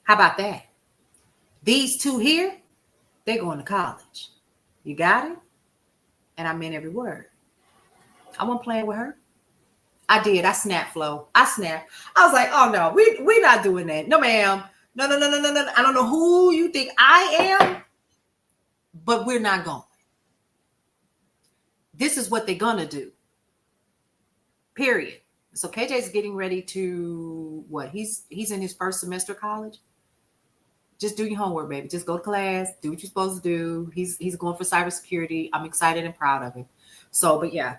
How about that? These two here, they're going to college. You got it? And I meant every word. I wasn't playing with her. I did. I snapped, Flo. I snapped. I was like, oh, no, we're not doing that. No, ma'am. No. I don't know who you think I am, but we're not going. This is what they're going to do. Period. So KJ's getting ready to what? He's in his first semester of college. Just do your homework, baby. Just go to class. Do what you're supposed to do. He's going for cybersecurity. I'm excited and proud of him. So, but yeah,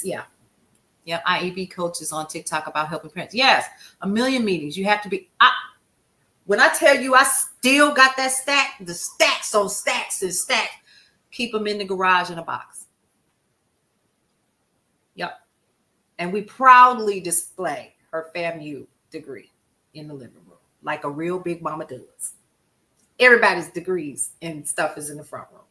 yeah, IEB coaches on TikTok about helping parents. Yes, 1 million meetings. You have to be. When I tell you I still got that stack, the stacks on stacks and stacks, keep them in the garage in a box. Yep. And we proudly display her FAMU degree in the living room, like a real big mama does. Everybody's degrees and stuff is in the front room.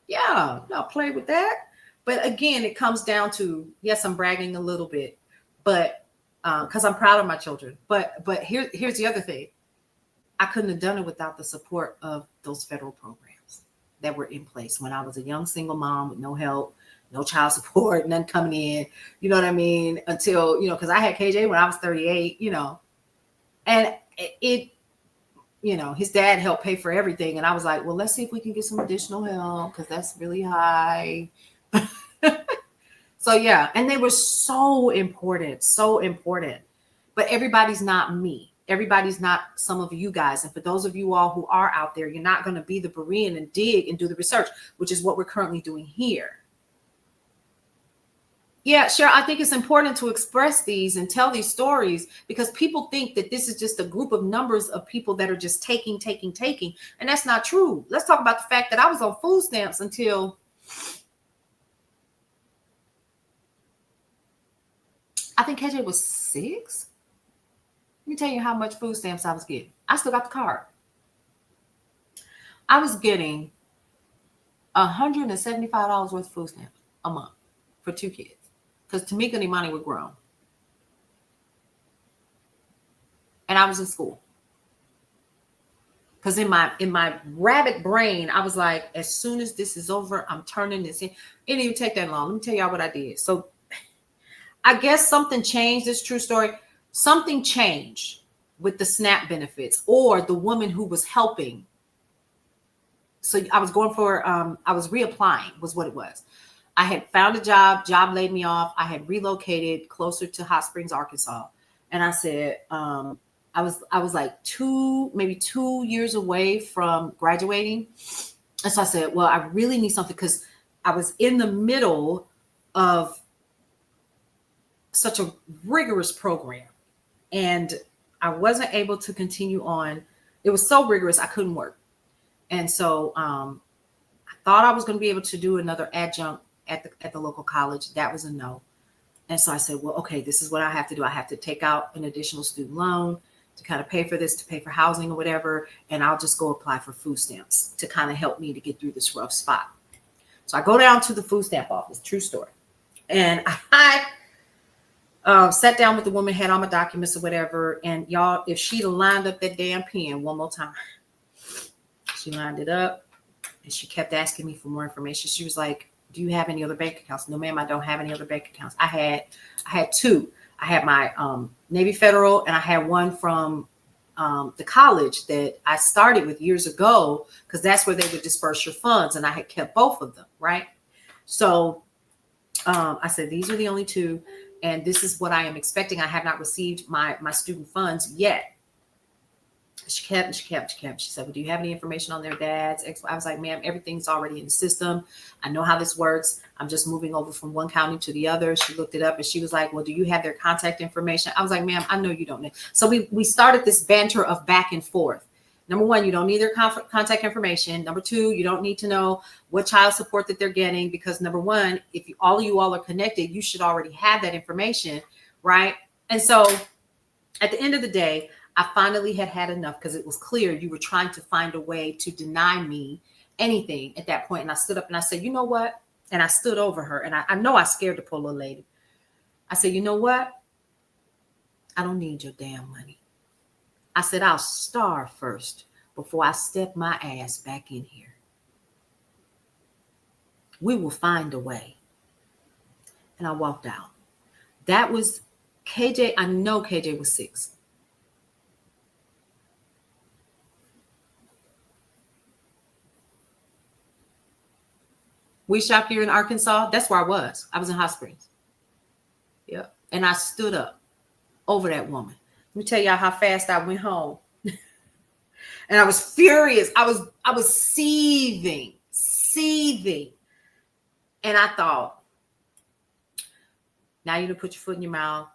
Yeah, I'll play with that. But again, it comes down to, yes, I'm bragging a little bit, but because I'm proud of my children. But here's the other thing. I couldn't have done it without the support of those federal programs that were in place when I was a young single mom with no help, no child support, none coming in, you know what I mean? Until, you know, because I had KJ when I was 38, you know, and it, you know, his dad helped pay for everything. And I was like, well, let's see if we can get some additional help because that's really high. So, yeah. And they were so important. But everybody's not me. Everybody's not some of you guys. And for those of you all who are out there, you're not going to be the Berean and dig and do the research, which is what we're currently doing here. Yeah, sure. I think it's important to express these and tell these stories because people think that this is just a group of numbers of people that are just taking. And that's not true. Let's talk about the fact that I was on food stamps until I think KJ was 6. Let me tell you how much food stamps I was getting. I still got the card. I was getting $175 worth of food stamps a month for 2 kids. Because Tamika and Imani were grown. And I was in school. Because in my rabbit brain, I was like, as soon as this is over, I'm turning this in. It didn't even take that long. Let me tell y'all what I did. So I guess something changed. This true story. Something changed with the SNAP benefits or the woman who was helping. So I was going for, I was reapplying was what it was. I had found a job laid me off. I had relocated closer to Hot Springs, Arkansas. And I said, I was like maybe 2 years away from graduating. And so I said, well, I really need something because I was in the middle of such a rigorous program and I wasn't able to continue on. It was so rigorous, I couldn't work. And so I thought I was going to be able to do another adjunct at the local college. That was a no. And so I said, well, okay, this is what I have to do. I have to take out an additional student loan to kind of pay for this, to pay for housing or whatever. And I'll just go apply for food stamps to kind of help me to get through this rough spot. So I go down to the food stamp office, true story. And I sat down with the woman, had all my documents or whatever. And y'all, if she'd lined up that damn pen one more time, she lined it up and she kept asking me for more information. She was like, do you have any other bank accounts? No, ma'am, I don't have any other bank accounts. I had two. I had my Navy Federal and I had one from the college that I started with years ago because that's where they would disperse your funds. And I had kept both of them, right? So I said, these are the only two. And this is what I am expecting. I have not received my student funds yet. She kept. She said, well, do you have any information on their dads? I was like, ma'am, everything's already in the system. I know how this works. I'm just moving over from one county to the other. She looked it up and she was like, well, do you have their contact information? I was like, ma'am, I know you don't know. So we started this banter of back and forth. Number one, you don't need their contact information. Number two, you don't need to know what child support that they're getting because number one, if all of you all are connected, you should already have that information, right? And so at the end of the day, I finally had enough because it was clear you were trying to find a way to deny me anything at that point. And I stood up and I said, you know what? And I stood over her. And I know I scared the poor little lady. I said, you know what? I don't need your damn money. I said, I'll starve first before I step my ass back in here. We will find a way. And I walked out. That was KJ. I know KJ was 6. We shop here in Arkansas. That's where I was. I was in Hot Springs. Yeah. And I stood up over that woman. Let me tell y'all how fast I went home. And I was furious. I was seething. And I thought, now you're going to put your foot in your mouth.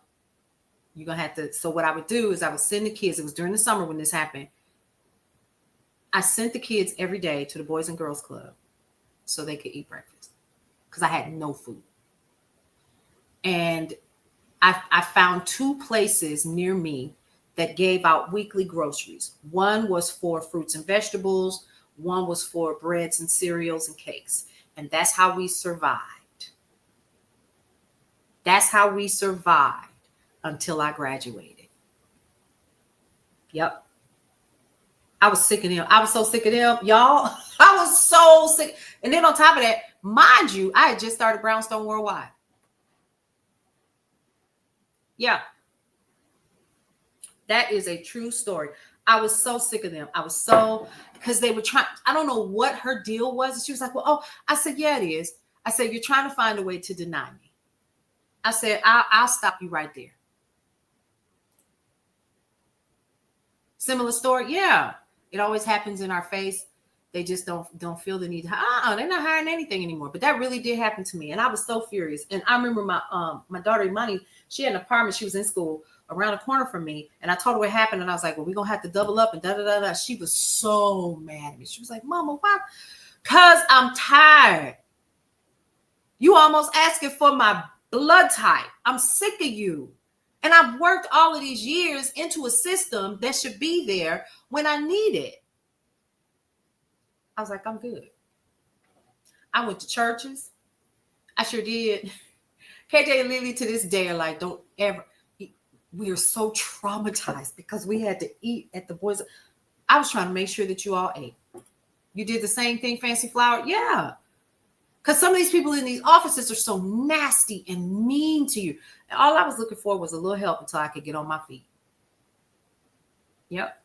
You're going to have to. So what I would do is I would send the kids. It was during the summer when this happened. I sent the kids every day to the Boys and Girls Club so they could eat breakfast because I had no food. And I found 2 places near me that gave out weekly groceries. One was for fruits and vegetables. One was for breads and cereals and cakes. And that's how we survived. That's how we survived until I graduated. Yep. I was sick of them. I was so sick of them, y'all. I was so sick. And then on top of that, mind you, I had just started Brownstone Worldwide. Yeah. That is a true story. I was so sick of them. Because they were trying, I don't know what her deal was. And she was like, well, oh, I said, yeah, it is. I said, you're trying to find a way to deny me. I said, I'll stop you right there. Similar story. Yeah. It always happens in our face. They just don't feel the need to, they're not hiring anything anymore. But that really did happen to me. And I was so furious. And I remember my daughter, Imani, she had an apartment. She was in school around the corner from me. And I told her what happened. And I was like, well, we're going to have to double up and da-da-da-da. She was so mad at me. She was like, Mama, why? Because I'm tired. You almost asking for my blood type. I'm sick of you. And I've worked all of these years into a system that should be there when I need it. I was like, I'm good. I went to churches. I sure did. KJ and Lily to this day are like, don't ever. We are so traumatized because we had to eat at the boys. I was trying to make sure that you all ate. You did the same thing, Fancy Flower? Yeah. Because some of these people in these offices are so nasty and mean to you. And all I was looking for was a little help until I could get on my feet. Yep.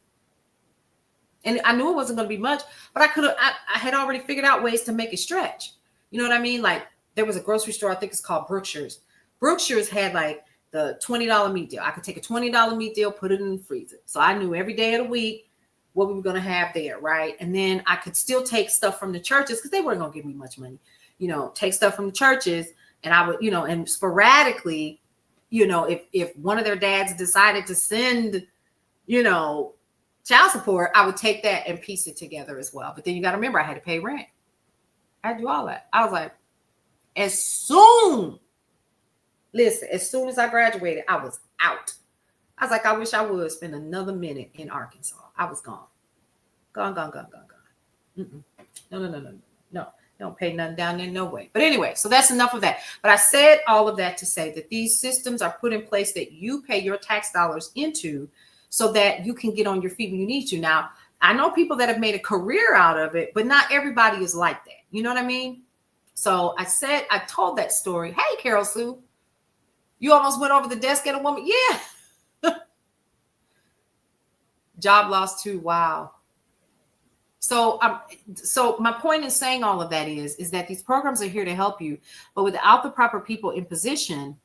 And I knew it wasn't going to be much, but I had already figured out ways to make it stretch. You know what I mean? Like there was a grocery store, I think it's called Brookshire's. Brookshire's had like the $20 meat deal. I could take a $20 meat deal, put it in the freezer. So I knew every day of the week what we were going to have there, right? And then I could still take stuff from the churches because they weren't going to give me much money. Take stuff from the churches, and I would, and sporadically, if one of their dads decided to send, child support, I would take that and piece it together as well. But then you got to remember, I had to pay rent. I had to do all that. I was like, as soon as I graduated, I was out. I was like, I wish I would spend another minute in Arkansas. I was gone. Gone. Mm-mm. No. Don't pay nothing down there, no way. But anyway, so that's enough of that. But I said all of that to say that these systems are put in place that you pay your tax dollars into so that you can get on your feet when you need to. Now, I know people that have made a career out of it, but not everybody is like that. You know what I mean? So I told that story. Hey, Carol Sue, you almost went over the desk at a woman. Yeah. Job loss too. Wow. So my point in saying all of that is that these programs are here to help you, but without the proper people in position,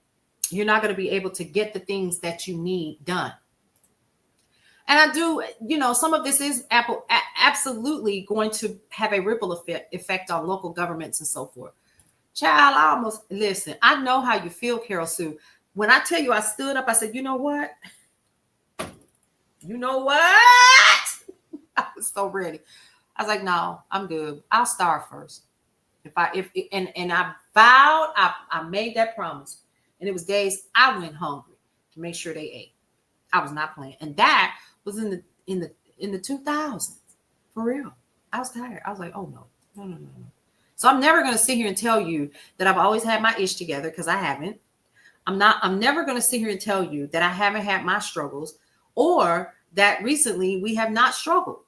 you're not going to be able to get the things that you need done. And I do, some of this is absolutely going to have a ripple effect on local governments and so forth. Child, listen, I know how you feel, Carol Sue. When I tell you I stood up, I said, you know what? I was so ready. I was like, no, I'm good. I'll starve first. And I vowed, I made that promise. And it was days I went hungry to make sure they ate. I was not playing. And that was in the 2000s. For real. I was tired. I was like, oh no. So I'm never going to sit here and tell you that I've always had my ish together, because I haven't. I'm never going to sit here and tell you that I haven't had my struggles, or that recently we have not struggled.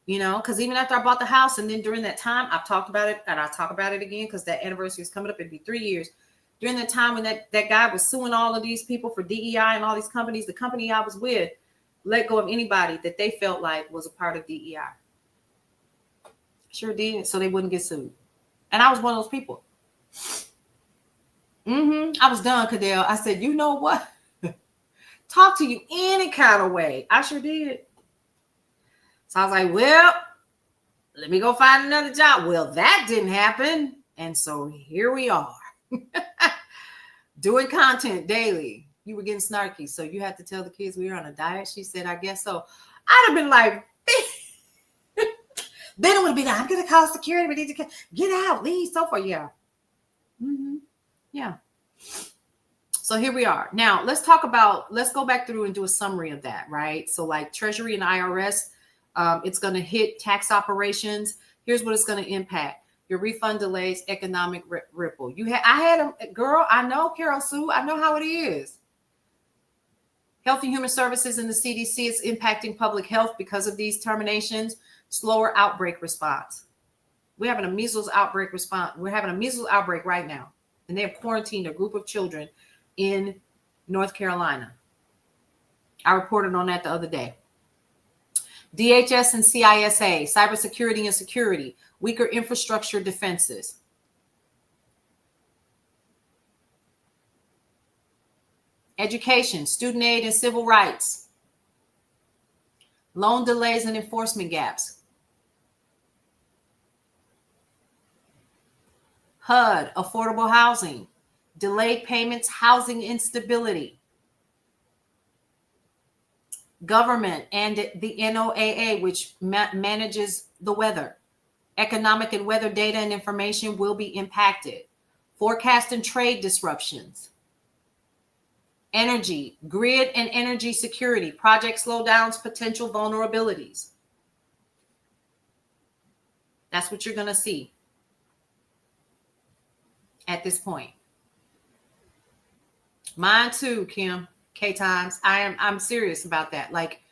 Because even after I bought the house, and then during that time, I've talked about it, and I'll talk about it again because that anniversary is coming up. It'd be 3 years. During that time when that guy was suing all of these people for DEI and all these companies, the company I was with let go of anybody that they felt like was a part of DEI. Sure did, so they wouldn't get sued. And I was one of those people. I was done, Cadell. I said, you know what? Talk to you any kind of way. I sure did. So I was like, well, let me go find another job. Well, that didn't happen. And so here we are. Doing content daily. You were getting snarky, so you had to tell the kids we were on a diet. She said, I guess so. I'd have been like, then it would have been, I'm going to call security. We need to get out, leave, so forth. Yeah. Yeah. So here we are. Now let's go back through and do a summary of that, right? So like Treasury and IRS, it's going to hit tax operations. Here's what it's going to impact: your refund delays, economic ripple. I had a girl. I know, Carol Sue. I know how it is. Health and Human Services and the CDC is impacting public health because of these terminations. Slower outbreak response. We're having a measles outbreak response. We're having a measles outbreak right now, and they have quarantined a group of children in North Carolina. I reported on that the other day. DHS and CISA, cybersecurity and security, weaker infrastructure defenses. Education, student aid and civil rights. Loan delays and enforcement gaps. HUD, affordable housing. Delayed payments, housing instability. Government and the NOAA, which manages the weather. Economic and weather data and information will be impacted. Forecast and trade disruptions. Energy, grid and energy security, project slowdowns, potential vulnerabilities. That's what you're going to see at this point. Mine too, Kim. K times. I'm serious about that. Like,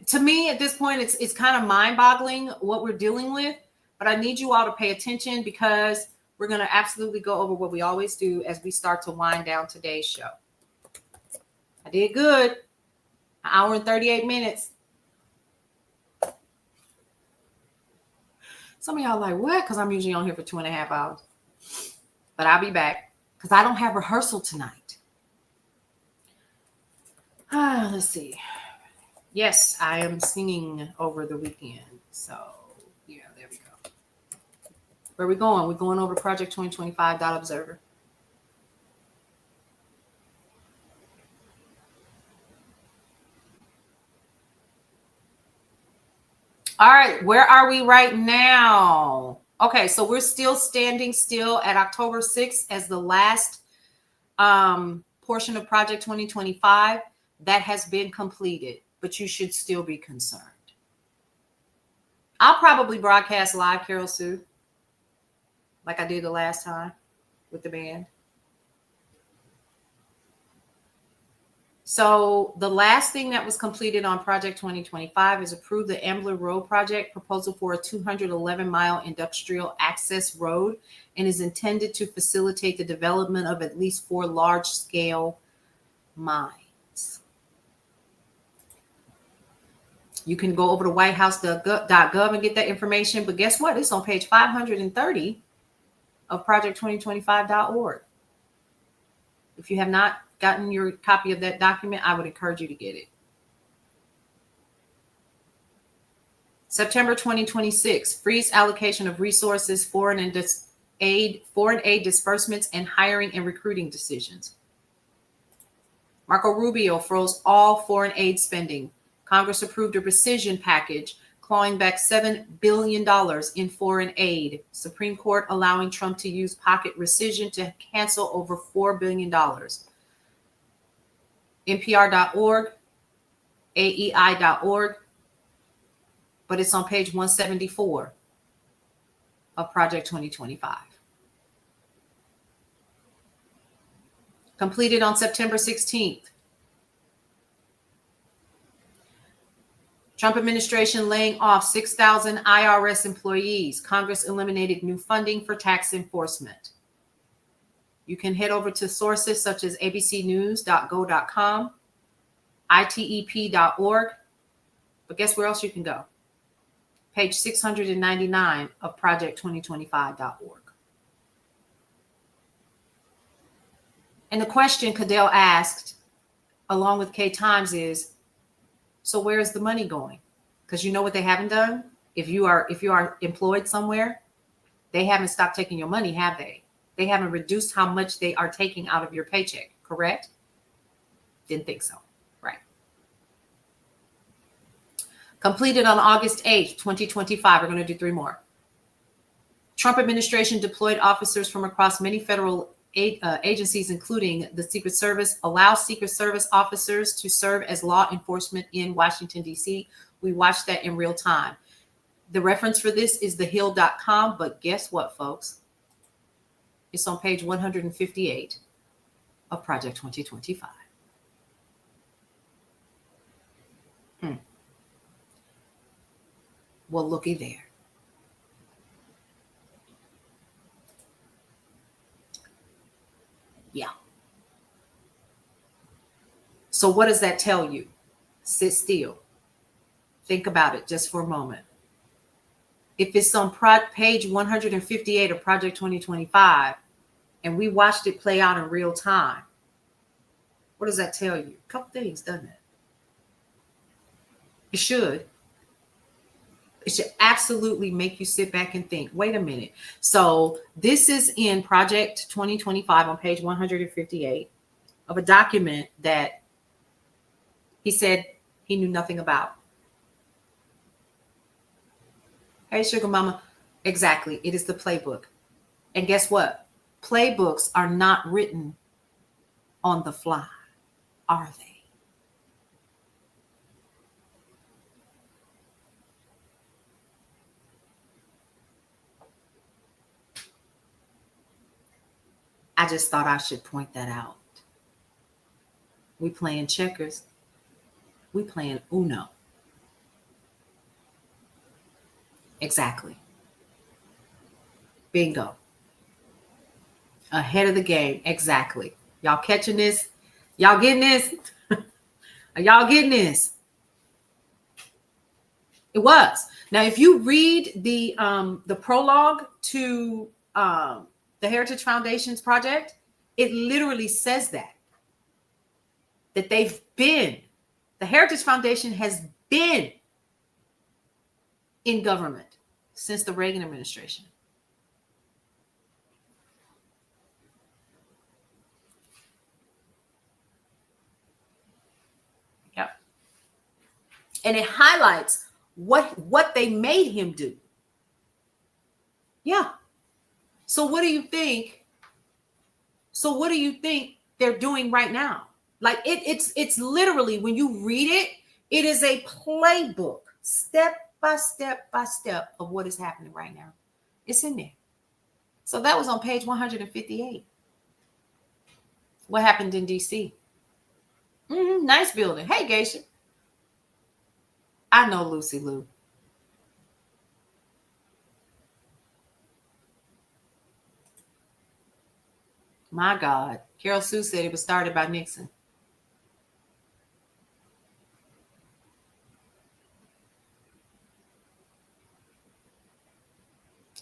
to me at this point, it's kind of mind-boggling what we're dealing with, but I need you all to pay attention because we're going to absolutely go over what we always do as we start to wind down today's show. I did good. An hour and 38 minutes. Some of y'all like, what? Because I'm usually on here for 2.5 hours. But I'll be back because I don't have rehearsal tonight. Let's see. Yes, I am singing over the weekend. So, yeah, there we go. Where are we going? We're going over Project 2025.observer. All right, where are we right now? Okay, so we're still standing still at October 6th as the last portion of Project 2025 that has been completed, but you should still be concerned. I'll probably broadcast live Carol Sue like I did the last time with the band. So the last thing that was completed on Project 2025 is approve the Ambler Road project proposal for a 211-mile industrial access road and is intended to facilitate the development of at least 4 large-scale mines. You can go over to whitehouse.gov and get that information, but guess what? It's on page 530 of project2025.org. If you have not gotten your copy of that document, I would encourage you to get it. September 2026, freeze allocation of resources, foreign aid disbursements, and hiring and recruiting decisions. Marco Rubio froze all foreign aid spending. Congress approved a rescission package clawing back $7 billion in foreign aid. Supreme Court allowing Trump to use pocket rescission to cancel over $4 billion. NPR.org, AEI.org, but it's on page 174 of Project 2025. Completed on September 16th. Trump administration laying off 6,000 IRS employees. Congress eliminated new funding for tax enforcement. You can head over to sources such as abcnews.go.com, itep.org, but guess where else you can go? Page 699 of project2025.org. And the question Cadell asked, along with K Times, is, so where is the money going? Because you know what they haven't done? If you are employed somewhere, they haven't stopped taking your money, have they? They haven't reduced how much they are taking out of your paycheck, correct? Didn't think so. Right. Completed on August 8th, 2025. We're going to do 3 more. Trump administration deployed officers from across many federal agencies, including the Secret Service, allows Secret Service officers to serve as law enforcement in Washington, D.C. We watched that in real time. The reference for this is thehill.com, but guess what, folks? It's on page 158 of Project 2025. Well, looky there. Yeah. So what does that tell you? Sit still. Think about it just for a moment. If it's on page 158 of Project 2025, and we watched it play out in real time, what does that tell you? A couple things, doesn't it? It should. It should absolutely make you sit back and think, wait a minute. So this is in Project 2025 on page 158 of a document that he said he knew nothing about. Hey, Sugar Mama. Exactly. It is the playbook. And guess what? Playbooks are not written on the fly, are they? I just thought I should point that out. We playing checkers. We playing Uno. Exactly. Bingo. Ahead of the game. Exactly. Y'all catching this? Y'all getting this? Are y'all getting this? It was. Now, if you read the prologue to the Heritage Foundation's project, it literally says that they've been, the Heritage Foundation has been in government since the Reagan administration. Yep. And it highlights what they made him do. Yeah. So what do you think? So what do you think they're doing right now? Like it's literally, when you read it, it is a playbook, step by step by step, of what is happening right now. It's in there. So that was on page 158. What happened in DC? Nice building. Hey, Geisha. I know Lucy Lou. My God. Carol Sue said it was started by Nixon.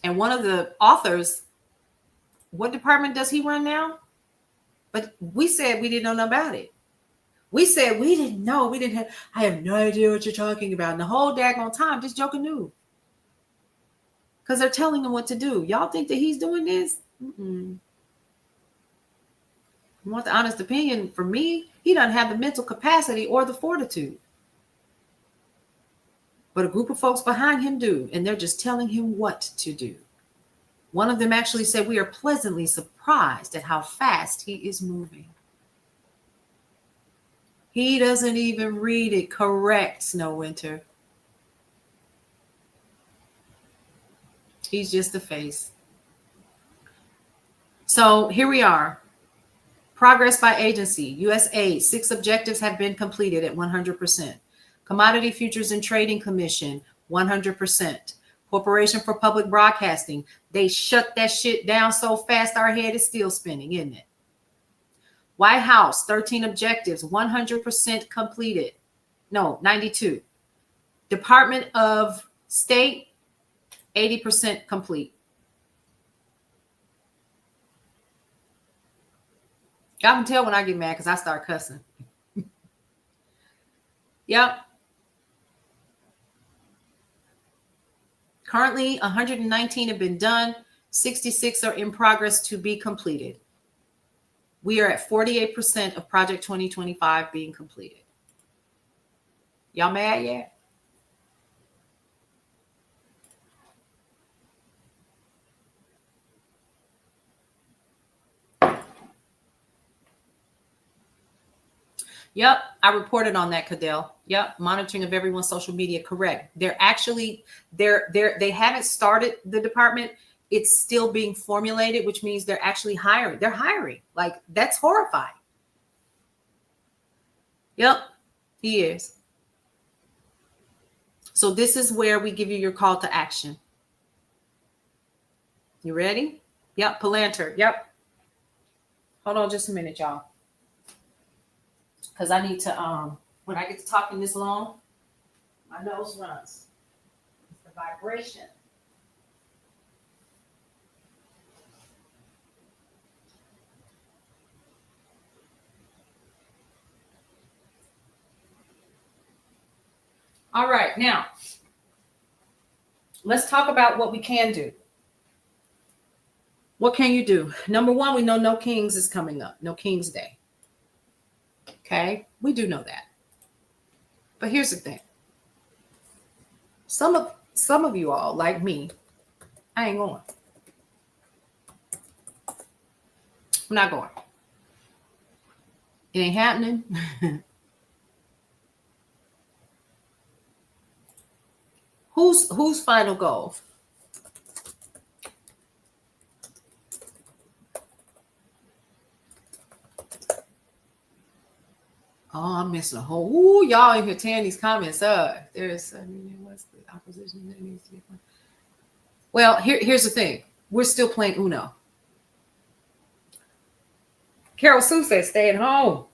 And one of the authors, what department does he run now? But we said we didn't know nothing about it. We said we didn't know. We didn't have, I have no idea what you're talking about. And the whole daggone time, this joker knew. Because they're telling him what to do. Y'all think that he's doing this? You want the honest opinion? For me, he doesn't have the mental capacity or the fortitude. But a group of folks behind him do. And they're just telling him what to do. One of them actually said, we are pleasantly surprised at how fast he is moving. He doesn't even read it correct, Snow Winter. He's just a face. So here we are. Progress by agency. USA, 6 objectives have been completed at 100%. Commodity Futures and Trading Commission, 100%. Corporation for Public Broadcasting, they shut that shit down so fast our head is still spinning, isn't it? White House, 13 objectives, 100% completed. No, 92. Department of State, 80% complete. Y'all can tell when I get mad because I start cussing. Yep. Currently, 119 have been done. 66 are in progress to be completed. We are at 48% of Project 2025 being completed. Y'all mad yet? Yep, I reported on that, Cadell. Yep, monitoring of everyone's social media. Correct. They're actually they haven't started the department. It's still being formulated, which means they're actually hiring. They're hiring. Like, that's horrifying. Yep, he is. So this is where we give you your call to action. You ready? Yep, Palantir. Yep. Hold on just a minute, y'all. Because I need to, when I get to talking this long, my nose runs. It's the vibration. All right, now, let's talk about what we can do. What can you do? Number one, we know No Kings is coming up. No King's Day. Okay, we do know that. But here's the thing. Some of you all, like me, I ain't going. I'm not going. It ain't happening. Whose final goal? Oh, I'm missing a whole. Ooh, y'all in here tearing these comments up. There's what's the opposition that needs to be. Well, here's the thing. We're still playing Uno. Carol Sue says stay at home.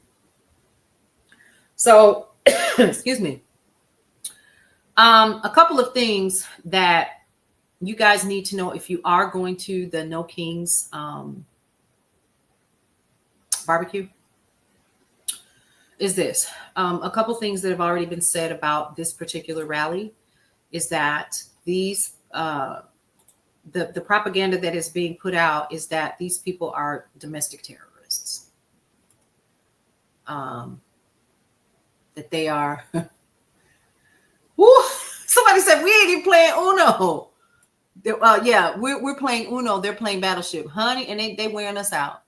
So, excuse me. A couple of things that you guys need to know if you are going to the No Kings barbecue is this. A couple things that have already been said about this particular rally is that these the propaganda that is being put out is that these people are domestic terrorists. That they are. Woo, somebody said we ain't even playing Uno. Yeah, we're playing Uno. They're playing Battleship, honey, and they wearing us out.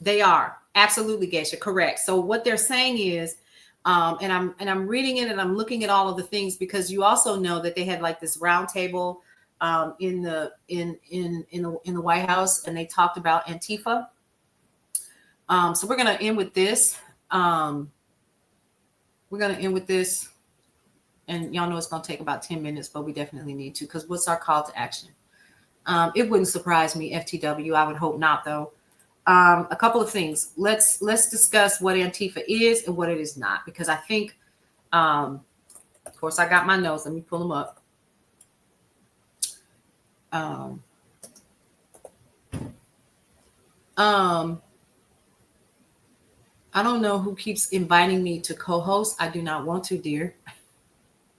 They are absolutely, Geisha, correct. So what they're saying is, and I'm reading it and I'm looking at all of the things because you also know that they had like this round table in the White House, and they talked about Antifa. So we're gonna end with this. And y'all know it's gonna take about 10 minutes, but we definitely need to, because what's our call to action? It wouldn't surprise me, FTW. I would hope not, though. A couple of things. Let's discuss what Antifa is and what it is not, because I think, of course, I got my notes. Let me pull them up. I don't know who keeps inviting me to co-host. I do not want to, dear.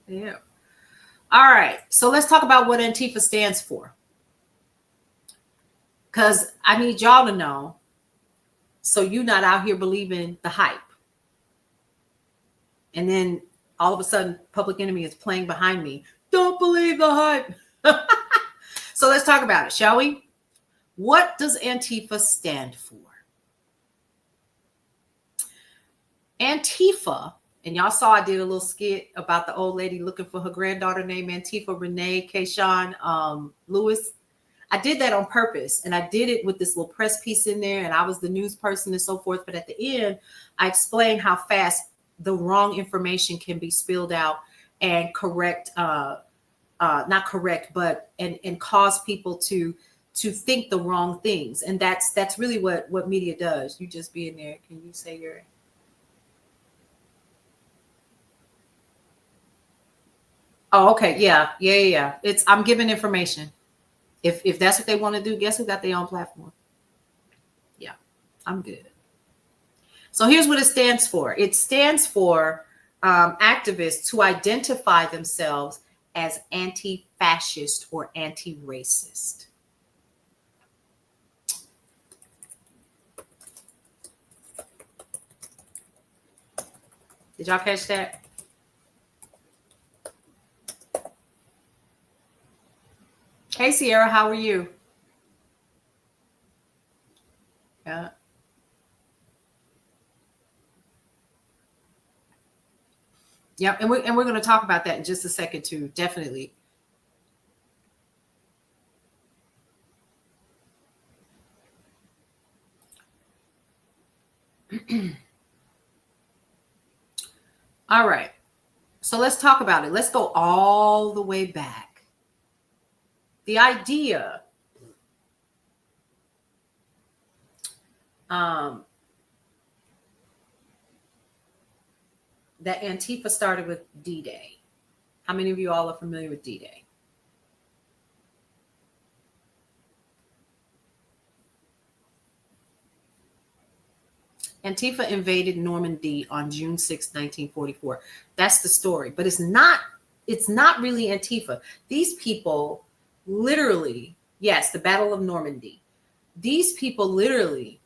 Yeah. All right. So let's talk about what Antifa stands for, because I need y'all to know, so you're not out here believing the hype. And then all of a sudden, Public Enemy is playing behind me. Don't believe the hype. So let's talk about it, shall we? What does Antifa stand for? Antifa, and y'all saw I did a little skit about the old lady looking for her granddaughter named Antifa Renee Kayshawn Lewis. I did that on purpose, and I did it with this little press piece in there, and I was the news person and so forth. But at the end, I explained how fast the wrong information can be spilled out and not correct, but and cause people to think the wrong things. And that's really what media does. You just be in there. Can you say your... Oh, okay. Yeah. I'm giving information. If that's what they want to do, guess who got their own platform? Yeah, I'm good. So here's what it stands for. It stands for activists who identify themselves as anti-fascist or anti-racist. Did y'all catch that? Hey, Sierra, how are you? Yeah. Yep, and we're going to talk about that in just a second too, definitely. All right, so let's talk about it. Let's go all the way back. The idea that Antifa started with D-Day. How many of you all are familiar with D-Day? Antifa invaded Normandy on June 6, 1944. That's the story, but it's not really Antifa. These people literally, yes, the Battle of Normandy. These people literally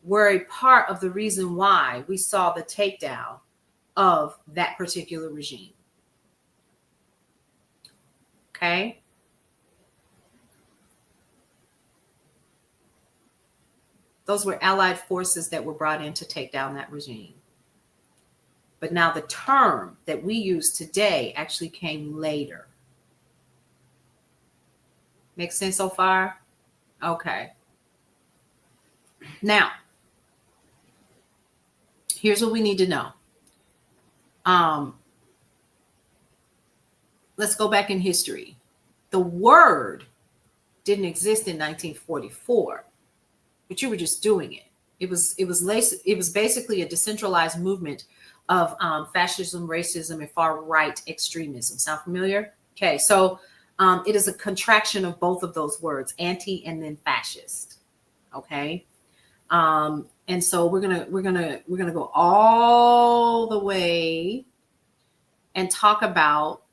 were a part of the reason why we saw the takedown of that particular regime. Okay? Those were Allied forces that were brought in to take down that regime. But now the term that we use today actually came later. Make sense so far? Okay. Now, Here's what we need to know. Let's go back in history. The word didn't exist in 1944, but you were just doing it. It was basically a decentralized movement of fascism, racism, and far right extremism. Sound familiar? Okay, so it is a contraction of both of those words, anti and then fascist. Okay, and so we're gonna go all the way and talk about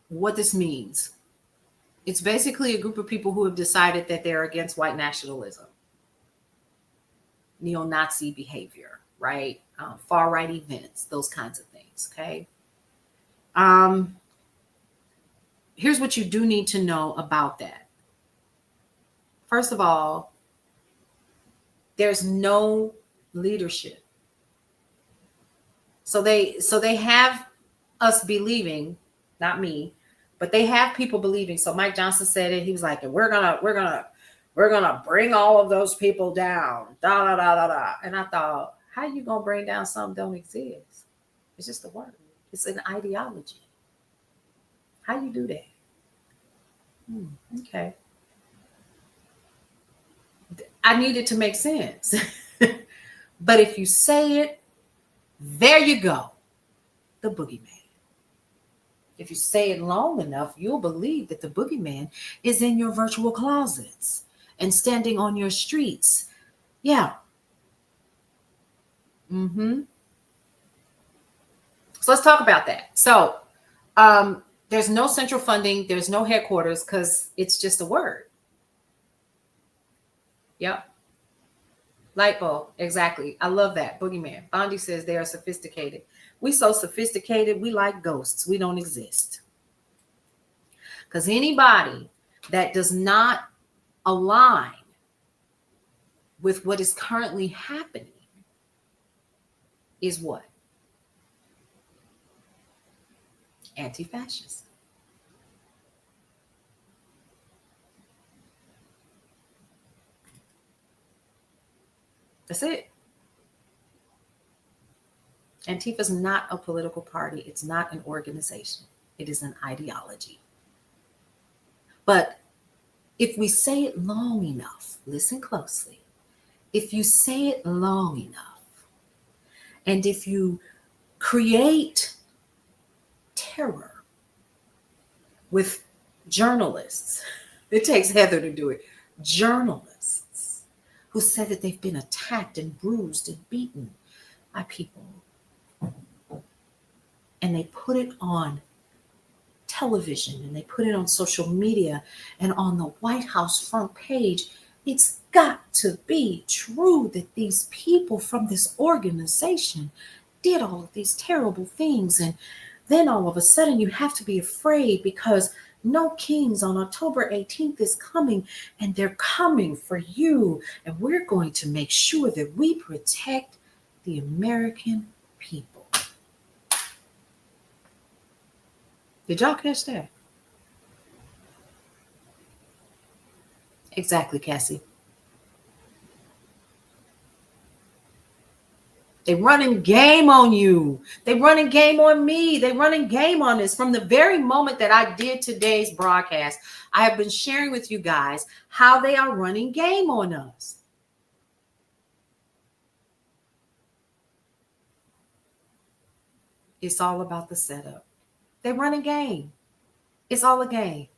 what this means. It's basically a group of people who have decided that they're against white nationalism, neo-Nazi behavior, right? Far-right events, those kinds of things, okay? Here's what you do need to know about that. First of all, there's no leadership. So they have us believing, not me, but they have people believing. So Mike Johnson said it. He was like, we're gonna bring all of those people down. Da da da da da. And I thought, how you gonna bring down something that don't exist? It's just a word. It's an ideology. How you do that? Okay. I need it to make sense. But if you say it, there you go. The boogeyman. If you say it long enough, you'll believe that the boogeyman is in your virtual closets and standing on your streets. Yeah. So let's talk about that. So there's no central funding. There's no headquarters because it's just a word. Yep. Light bulb. Exactly. I love that. Boogeyman. Bondi says they are sophisticated. We so sophisticated, we like ghosts. We don't exist. Because anybody that does not align with what is currently happening is what? Anti-fascist. That's it. Antifa is not a political party. It's not an organization. It is an ideology. But if we say it long enough, listen closely. If you say it long enough, and if you create terror with journalists, it takes Heather to do it, journalists who said that they've been attacked and bruised and beaten by people, and they put it on television and they put it on social media and on the White House front page, it's got to be true that these people from this organization did all of these terrible things. And then all of a sudden you have to be afraid because No Kings on October 18th is coming, and they're coming for you. And we're going to make sure that we protect the American people. Did y'all catch that? Exactly, Cassie. They running game on you. They running game on me. They running game on us. From the very moment that I did today's broadcast, I have been sharing with you guys how they are running game on us. It's all about the setup. They run a game. It's all a game.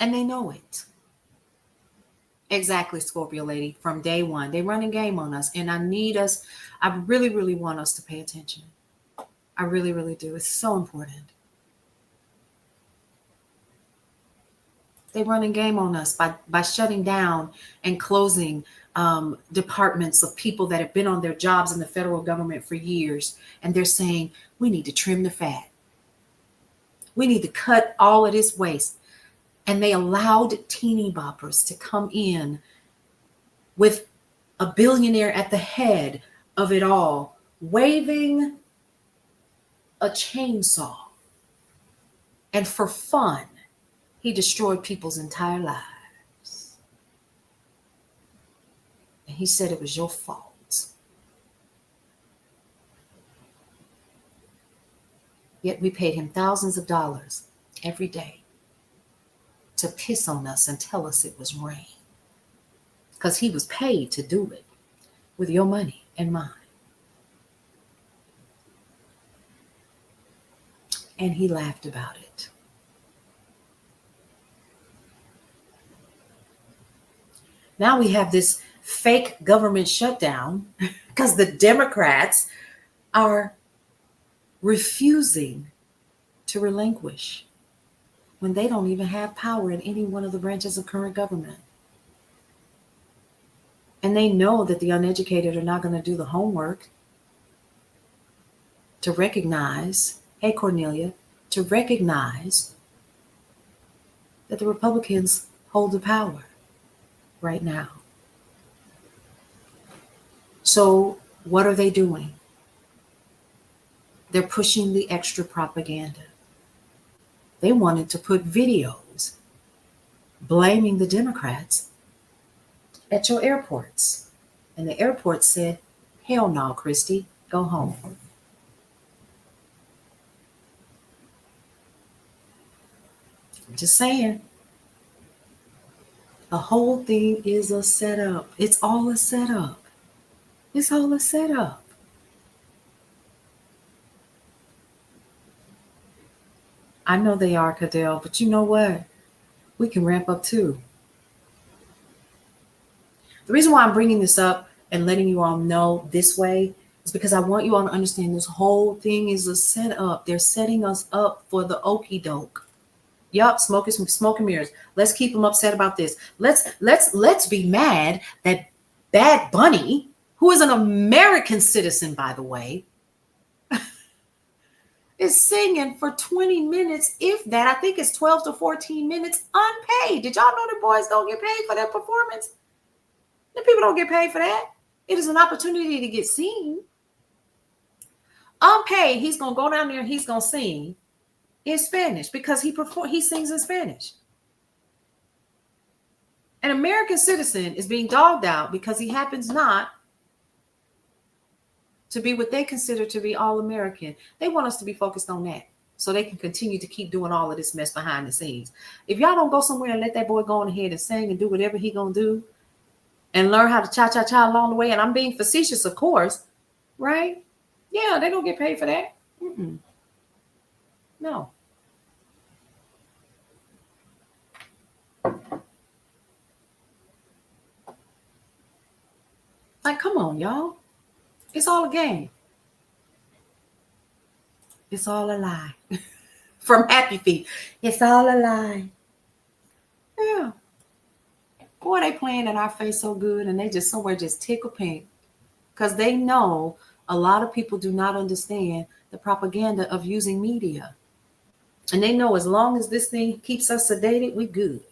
And they know it. Exactly, Scorpio lady. From day one, they run a game on us. And I really, really want us to pay attention. I really, really do. It's so important. They run a game on us by shutting down and closing departments of people that have been on their jobs in the federal government for years. And they're saying, we need to trim the fat. We need to cut all of this waste. And they allowed teeny boppers to come in with a billionaire at the head of it all, waving a chainsaw And for fun, he destroyed people's entire lives. And he said it was your fault. Yet we paid him thousands of dollars every day to piss on us and tell us it was rain. Because he was paid to do it with your money and mine. And he laughed about it. Now we have this fake government shutdown because the Democrats are refusing to relinquish when they don't even have power in any one of the branches of current government. And they know that the uneducated are not going to do the homework to recognize, hey, Cornelia, to recognize that the Republicans hold the power right now. So what are they doing? They're pushing the extra propaganda. They wanted to put videos blaming the Democrats at your airports. And the airport said, hell no, Christy, go home. I'm just saying. The whole thing is a setup. It's all a setup. It's all a setup. I know they are, Cadell, but you know what? We can ramp up too. The reason why I'm bringing this up and letting you all know this way is because I want you all to understand this whole thing is a setup. They're setting us up for the okie doke. Yup, smoke and mirrors. Let's keep them upset about this. Let's be mad that Bad Bunny, who is an American citizen, by the way, is singing for 20 minutes, if that. I think it's 12 to 14 minutes unpaid. Did y'all know the boys don't get paid for their performance? The people don't get paid for that. It is an opportunity to get seen. Unpaid, he's going to go down there and he's going to sing in Spanish because he sings in Spanish. An American citizen is being dogged out because he happens not to be what they consider to be all American. They want us to be focused on that so they can continue to keep doing all of this mess behind the scenes. If y'all don't go somewhere and let that boy go on ahead and sing and do whatever he gonna do and learn how to cha-cha-cha along the way, and I'm being facetious, of course, right? Yeah, they don't get paid for that. No. Like, come on, y'all. It's all a game. It's all a lie. From Happy Feet. It's all a lie. Yeah. Boy, they playing in our face so good, and they just somewhere just tickle pink. Because they know a lot of people do not understand the propaganda of using media. And they know as long as this thing keeps us sedated, we good.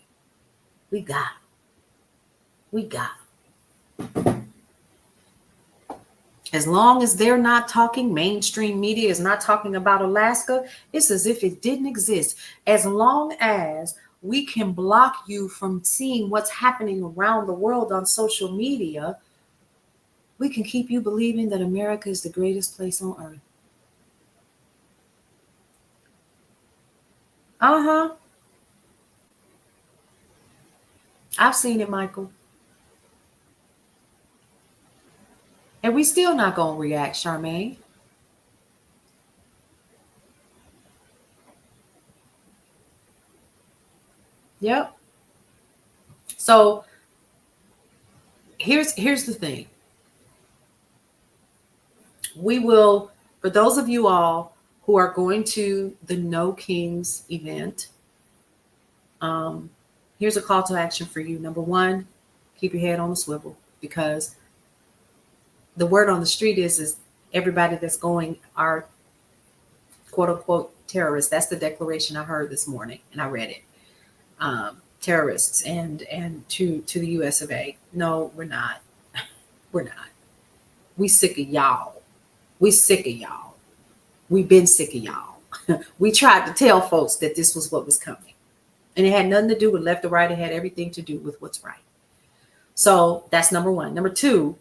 We got it. We got it. As long as they're not talking, mainstream media is not talking about Alaska, it's as if it didn't exist. As long as we can block you from seeing what's happening around the world on social media, we can keep you believing that America is the greatest place on earth. I've seen it, Michael. And we still not going to react, Charmaine. Yep. So here's the thing. We will, for those of you all who are going to the No Kings event, here's a call to action for you. Number one, keep your head on the swivel, because the word on the street is everybody that's going are quote unquote terrorists. That's the declaration I heard this morning and I read it. Terrorists and to the US of A. No, we're not. We're not. We sick of y'all. We sick of y'all. We've been sick of y'all. We tried to tell folks that this was what was coming. And it had nothing to do with left or right. It had everything to do with what's right. So that's number one. Number two,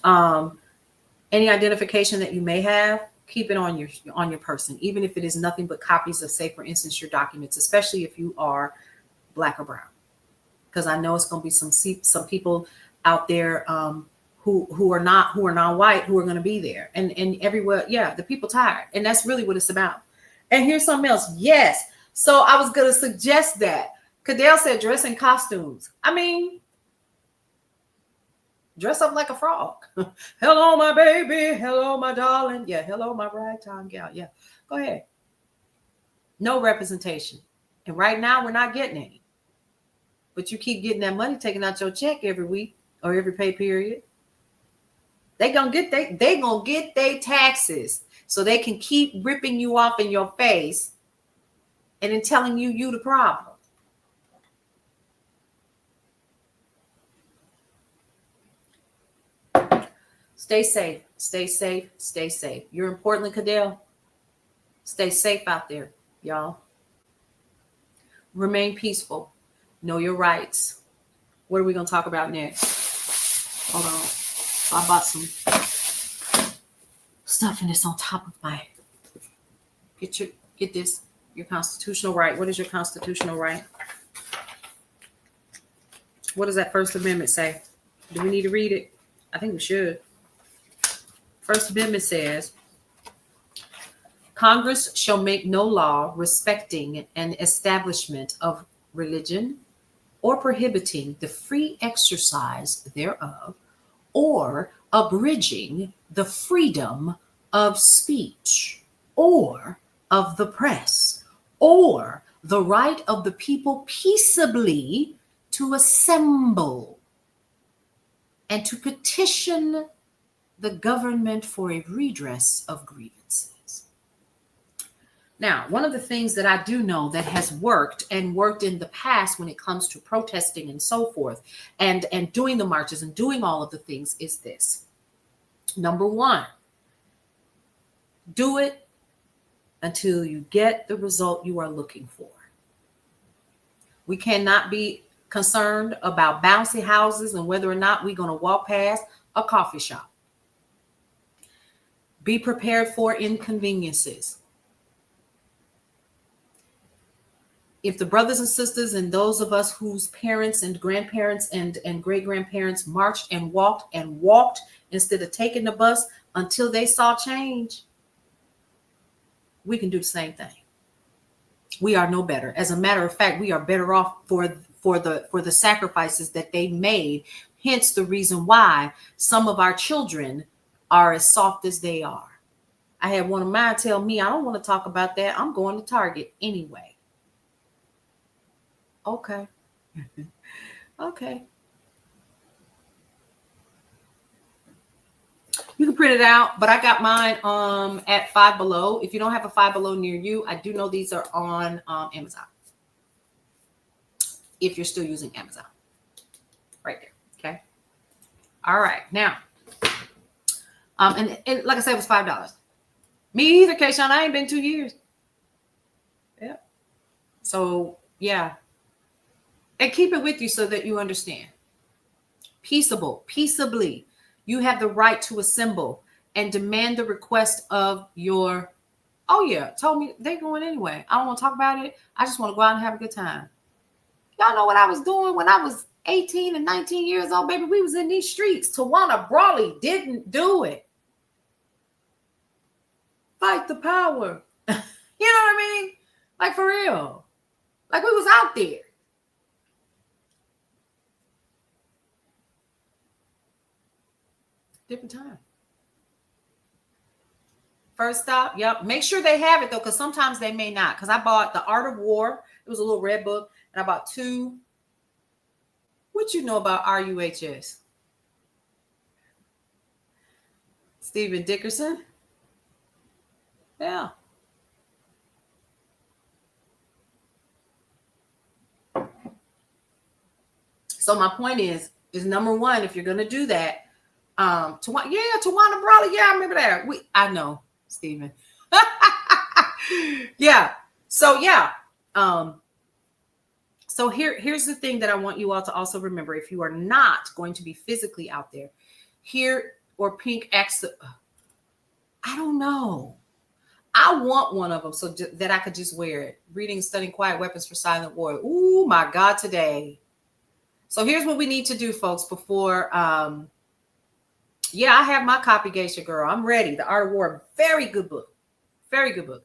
any identification that you may have, keep it on your person, even if it is nothing but copies of, say, for instance, your documents, especially if you are Black or brown, because I know it's going to be some people out there who are non-white who are going to be there, and everywhere. Yeah, the people tired, and that's really what it's about. And here's something else. Yes, so I was going to suggest that Cadell said dress in costumes. I mean, dress up like a frog. Hello, my baby. Hello, my darling. Yeah, hello, my ragtime gal. Yeah, go ahead. No representation. And right now, we're not getting any. But you keep getting that money taken out your check every week or every pay period. They gonna get their taxes so they can keep ripping you off in your face and then telling you the problem. Stay safe, stay safe, stay safe. You're in Portland, Cadell. Stay safe out there, y'all. Remain peaceful. Know your rights. What are we going to talk about next? Hold on. I bought some stuff and it's on top of my. Get this. Your constitutional right. What is your constitutional right? What does that First Amendment say? Do we need to read it? I think we should. First Amendment says, Congress shall make no law respecting an establishment of religion or prohibiting the free exercise thereof or abridging the freedom of speech or of the press or the right of the people peaceably to assemble and to petition the government for a redress of grievances. Now, one of the things that I do know that has worked in the past when it comes to protesting and so forth, and doing the marches and doing all of the things is this. Number one, do it until you get the result you are looking for. We cannot be concerned about bouncy houses and whether or not we're going to walk past a coffee shop. Be prepared for inconveniences. If the brothers and sisters and those of us whose parents and grandparents and great-grandparents marched and walked instead of taking the bus until they saw change, we can do the same thing. We are no better. As a matter of fact, we are better off for the sacrifices that they made. Hence the reason why some of our children are as soft as they are. I had one of mine tell me, I don't want to talk about that. I'm going to Target anyway. Okay. Okay. You can print it out, but I got mine at Five Below. If you don't have a Five Below near you, I do know these are on Amazon. If you're still using Amazon. Right there. Okay. All right. Now, and like I said, it was $5. Me either, Kayshawn. I ain't been 2 years. Yeah. So, yeah. And keep it with you so that you understand. Peaceably. You have the right to assemble and demand the request of your, oh yeah, told me they're going anyway. I don't want to talk about it. I just want to go out and have a good time. Y'all know what I was doing when I was 18 and 19 years old, baby. We was in these streets. Tawana Brawley didn't do it. Fight the power. You know what I mean? Like for real. Like we was out there. Different time. First stop. Yep. Make sure they have it though, because sometimes they may not. Because I bought The Art of War. It was a little red book. And I bought 2. What you know about RUHS? Stephen Dickerson. Yeah. So my point is number one, if you're going to do that, Tawana Brawley. Yeah, I remember that. I know, Stephen. Yeah. So yeah. Um, so here's the thing that I want you all to also remember. If you are not going to be physically out there, here or pink X, I don't know. I want one of them so that I could just wear it. Reading, studying, quiet weapons for silent war. Ooh, my God, today. So here's what we need to do, folks, before yeah, I have my copy, Geisha Girl. I'm ready. The Art of War, very good book. Very good book.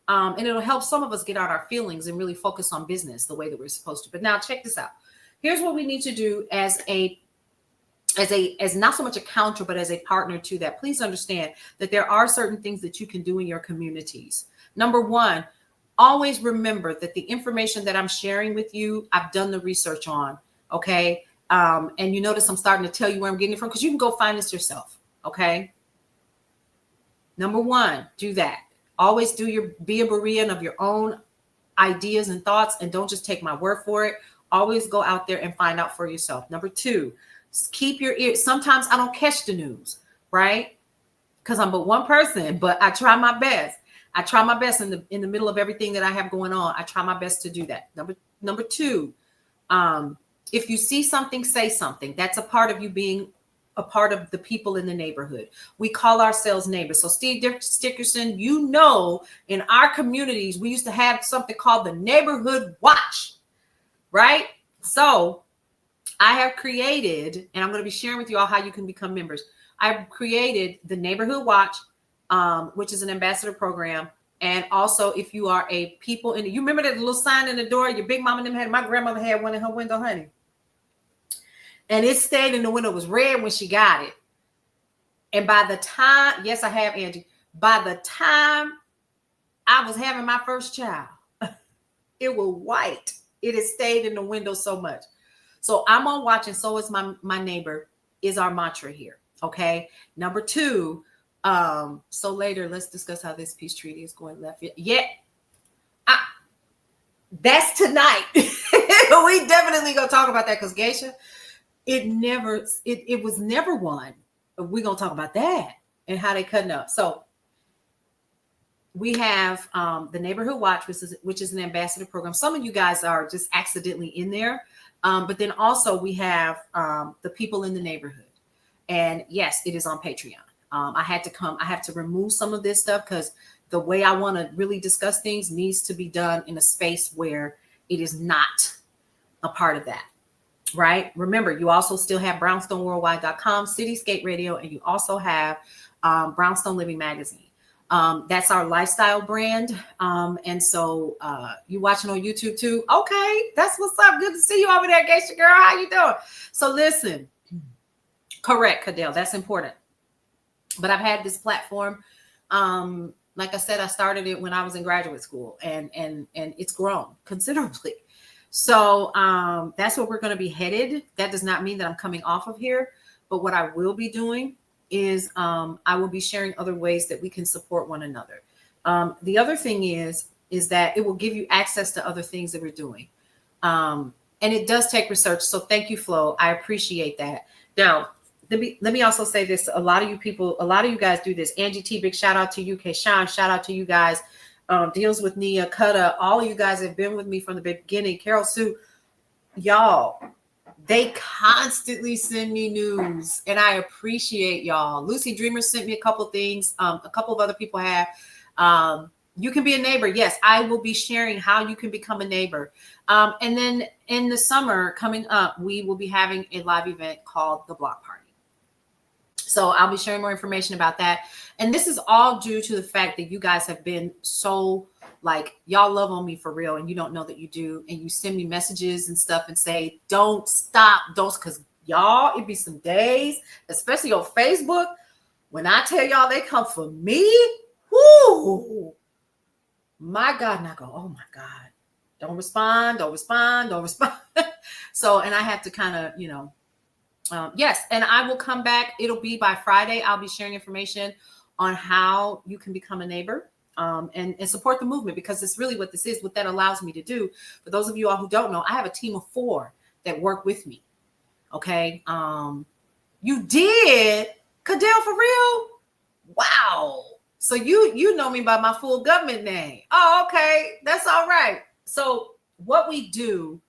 And it'll help some of us get out our feelings and really focus on business the way that we're supposed to. But now check this out. Here's what we need to do as not so much a counter, but as a partner to that. Please understand that there are certain things that you can do in your communities. Number one, always remember that the information that I'm sharing with you, I've done the research on. Okay. And you notice I'm starting to tell you where I'm getting it from because you can go find this yourself. Okay. Number one, do that. Always be a Berean of your own ideas and thoughts, and don't just take my word for it. Always go out there and find out for yourself. Number two, keep your ears. Sometimes I don't catch the news, right? Because I'm but one person, but I try my best. I try my best in the middle of everything that I have going on. I try my best to do that. Number two, if you see something, say something. That's a part of you being a part of the people in the neighborhood. We call ourselves neighbors. So Steve Dickerson, you know, in our communities, we used to have something called the neighborhood watch, right? So I have created, and I'm going to be sharing with you all how you can become members. I've created the neighborhood watch, which is an ambassador program. And also, if you are a people in you remember that little sign in the door your big mama and them had, my grandmother had one in her window, honey. And it stayed in the window, was red when she got it. And by the time, yes, I have, Angie, by the time I was having my first child, it was white. It has stayed in the window so much. So I'm on watch, and so is my neighbor, is our mantra here. Okay. Number two, so later, let's discuss how this peace treaty is going left. Yeah. That's tonight. We definitely gonna talk about that because Geisha, it was never one. We're gonna talk about that and how they cutting up. So we have the neighborhood watch, which is an ambassador program. Some of you guys are just accidentally in there, but then also we have the people in the neighborhood, and yes, it is on Patreon. I have to remove some of this stuff because the way I want to really discuss things needs to be done in a space where it is not a part of that. Right. Remember, you also still have brownstoneworldwide.com, Cityscape Radio, and you also have Brownstone Living Magazine. That's our lifestyle brand. And so you watching on YouTube too. Okay, that's what's up. Good to see you over there, Geisha girl. How you doing? So listen, correct, Cadell. That's important. But I've had this platform. Like I said, I started it when I was in graduate school, and it's grown considerably. So that's where we're going to be headed. That does not mean that I'm coming off of here, but what I will be doing is I will be sharing other ways that we can support one another. The other thing is that it will give you access to other things that we're doing. And it does take research. So thank you, Flo. I appreciate that. Now, let me also say this. A lot of you guys do this. Angie T, big shout out to you. Kayshawn, shout out to you guys. Deals with Nia, Kutta, all of you guys have been with me from the beginning. Carol Sue, y'all, they constantly send me news, and I appreciate y'all. Lucy Dreamer sent me a couple things. A couple of other people have. You can be a neighbor. Yes, I will be sharing how you can become a neighbor. And then in the summer coming up, we will be having a live event called the Block Party. So I'll be sharing more information about that. And this is all due to the fact that you guys have been so like, y'all love on me for real. And you don't know that you do. And you send me messages and stuff and say, don't stop. Because y'all, it'd be some days, especially on Facebook, when I tell y'all they come for me. Whoo, my God. And I go, oh my God, don't respond. So, and I have to kind of, yes, and I will come back. It'll be by Friday. I'll be sharing information on how you can become a neighbor and support the movement, because it's really what this is, what that allows me to do. For those of you all who don't know, I have a team of 4 that work with me. Okay. You did? Cadell, for real? Wow. So you know me by my full government name. Oh, okay. That's all right. So what we do,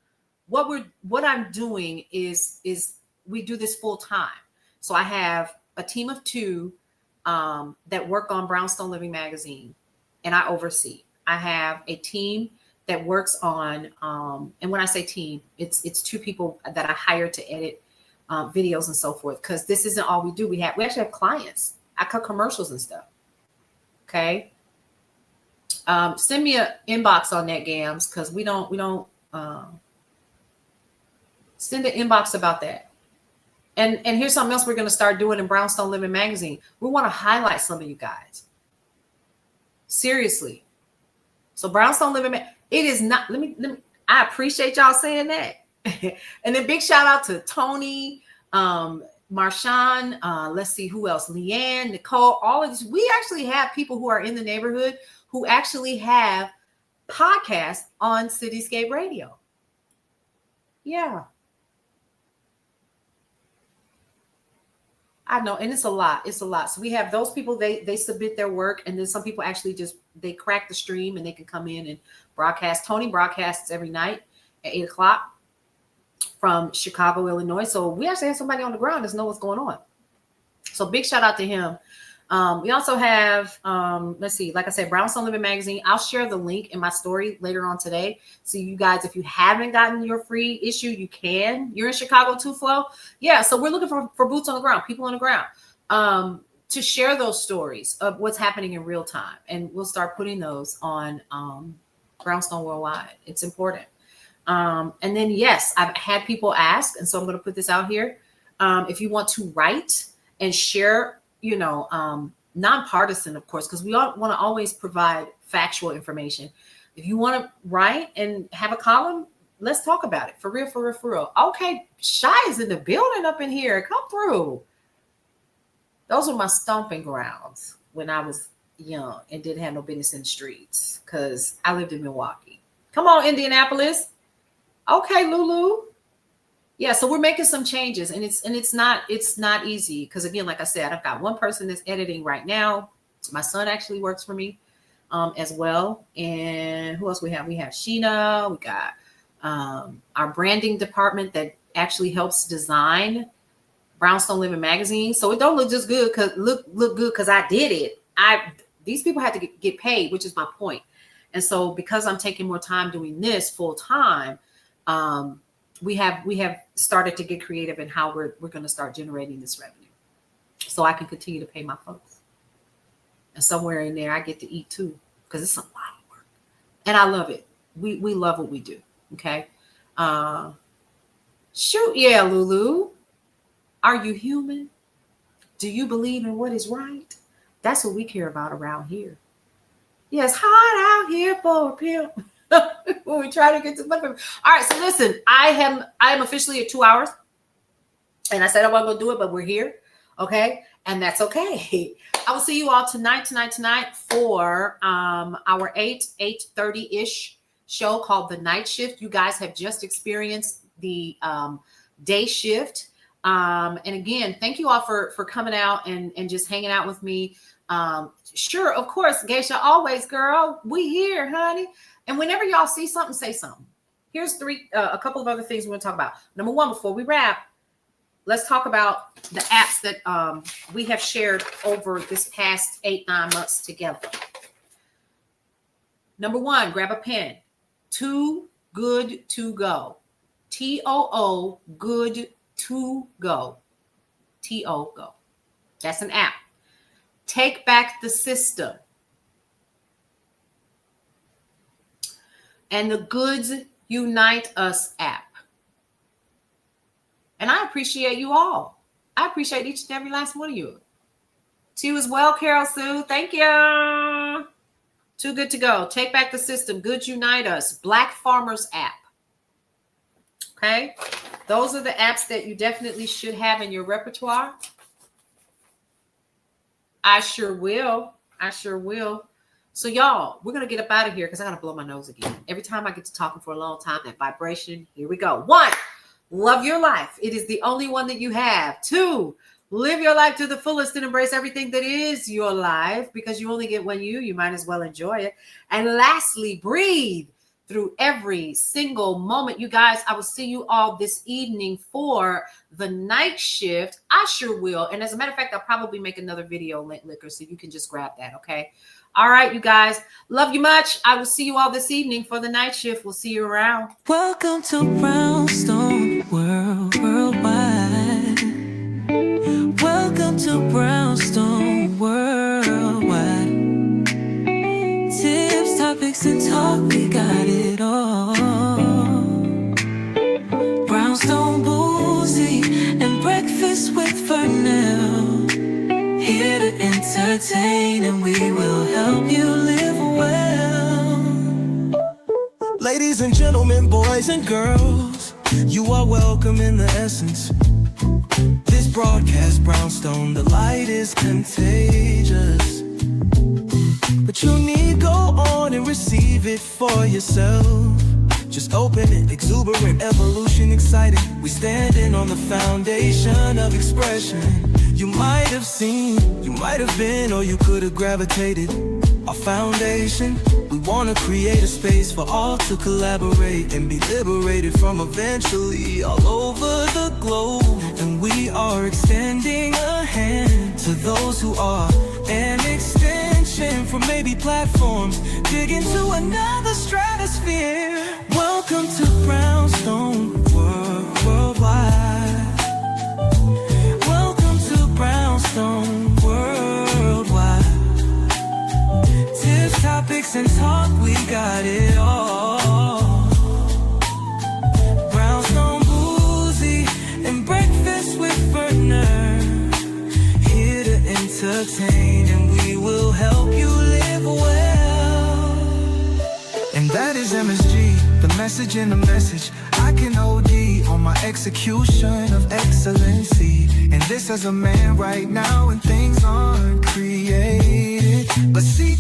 what I'm doing is we do this full time. So I have a team of two that work on Brownstone Living Magazine, and I oversee. I have a team that works on, and when I say team, it's two people that I hire to edit videos and so forth. Because this isn't all we do. We actually have clients. I cut commercials and stuff. Okay. Send me an inbox on that, Gams, because we don't send an inbox about that. And here's something else we're going to start doing in Brownstone Living Magazine. We want to highlight some of you guys. Seriously. So Brownstone Living, it is not, let me, I appreciate y'all saying that. And then big shout out to Tony, Marshawn, let's see who else, Leanne, Nicole, all of this. We actually have people who are in the neighborhood who actually have podcasts on Cityscape Radio. Yeah. I know, and it's a lot. It's a lot. So we have those people, they submit their work, and then some people actually just, they crack the stream and they can come in and broadcast. Tony broadcasts every night at 8:00 from Chicago, Illinois. So we actually have somebody on the ground that knows what's going on. So big shout out to him. We also have, let's see, like I said, Brownstone Living Magazine. I'll share the link in my story later on today. So you guys, if you haven't gotten your free issue, you can. You're in Chicago too, Flo? Yeah, so we're looking for boots on the ground, people on the ground, to share those stories of what's happening in real time. And we'll start putting those on Brownstone Worldwide. It's important. And then, yes, I've had people ask, and so I'm going to put this out here. If you want to write and share, you know, nonpartisan, of course, because we all want to always provide factual information. If you want to write and have a column, let's talk about it. For real, for real, for real. Okay, Shy is in the building up in here. Come through. Those were my stomping grounds when I was young and didn't have no business in the streets because I lived in Milwaukee. Come on, Indianapolis. Okay, Lulu. Yeah, so we're making some changes, and it's not easy because, again, like I said, I've got one person that's editing right now. My son actually works for me as well. And who else we have? We have Sheena. We got our branding department that actually helps design Brownstone Living Magazine. So it don't look just good because look good because I did it. These people had to get paid, which is my point. And so because I'm taking more time doing this full time, we have started to get creative in how we're going to start generating this revenue so I can continue to pay my folks. And somewhere in there, I get to eat too, because it's a lot of work and I love it. We love what we do. Okay. Shoot. Yeah. Lulu, are you human? Do you believe in what is right? That's what we care about around here. Yeah, it's hot out here for a pimp. When we try to get to money. All right, so listen, I am officially at 2 hours, and I said I wasn't gonna do it, but we're here, okay, and that's okay. I will see you all tonight for our 8:30 ish show called The Night Shift. You guys have just experienced the day shift, and again, thank you all for coming out and just hanging out with me. Sure, of course, Geisha, always, girl. We here, honey. And whenever y'all see something, say something. Here's a couple of other things we're going to talk about. Number one, before we wrap, let's talk about the apps that we have shared over this past 8-9 months together. Number one, grab a pen. Too Good to Go. TOO, Good to Go. TO Go. That's an app. Take Back the System. And the Goods Unite Us app. And I appreciate you all. I appreciate each and every last one of you. To you as well, Carol Sue. Thank you. Too Good to Go. Take Back the System. Goods Unite Us. Black Farmers app. Okay. Those are the apps that you definitely should have in your repertoire. I sure will. So y'all, we're going to get up out of here because I got to blow my nose again. Every time I get to talking for a long time, that vibration, here we go. 1, love your life. It is the only one that you have. 2, Live your life to the fullest and embrace everything that is your life, because you only get one you might as well enjoy it. And lastly, breathe through every single moment. You guys, I will see you all this evening for the night shift. I sure will. And as a matter of fact, I'll probably make another video, Lint Liquor, so you can just grab that, okay? All right, you guys. Love you much. I will see you all this evening for the night shift. We'll see you around. Welcome to Brownstone Worldwide. Welcome to Brownstone Worldwide. Tips, topics, and talk, we got it all. Brownstone Boozy and Breakfast with Fernell. Here to entertain, and we will help you live well. Ladies and gentlemen, boys and girls, you are welcome in the essence. This broadcast, Brownstone, the light is contagious. But you need go on and receive it for yourself. Just open it, exuberant, evolution, excited. We standing on the foundation of expression. You might have seen, you might have been, or you could have gravitated. Our foundation, we want to create a space for all to collaborate and be liberated from eventually all over the globe. And we are extending a hand to those who are an extension from maybe platforms, dig into another stratosphere. Welcome to Brownstone Worldwide. Welcome to Brownstone Worldwide. Tips, topics, and talk, we got it all. Brownstone Boozy and Breakfast with Fernell. Here to entertain, and we will help you live well. And that is MSG, the message in the message. I can OD on my execution of excellency. And this as a man right now, and things aren't created, but see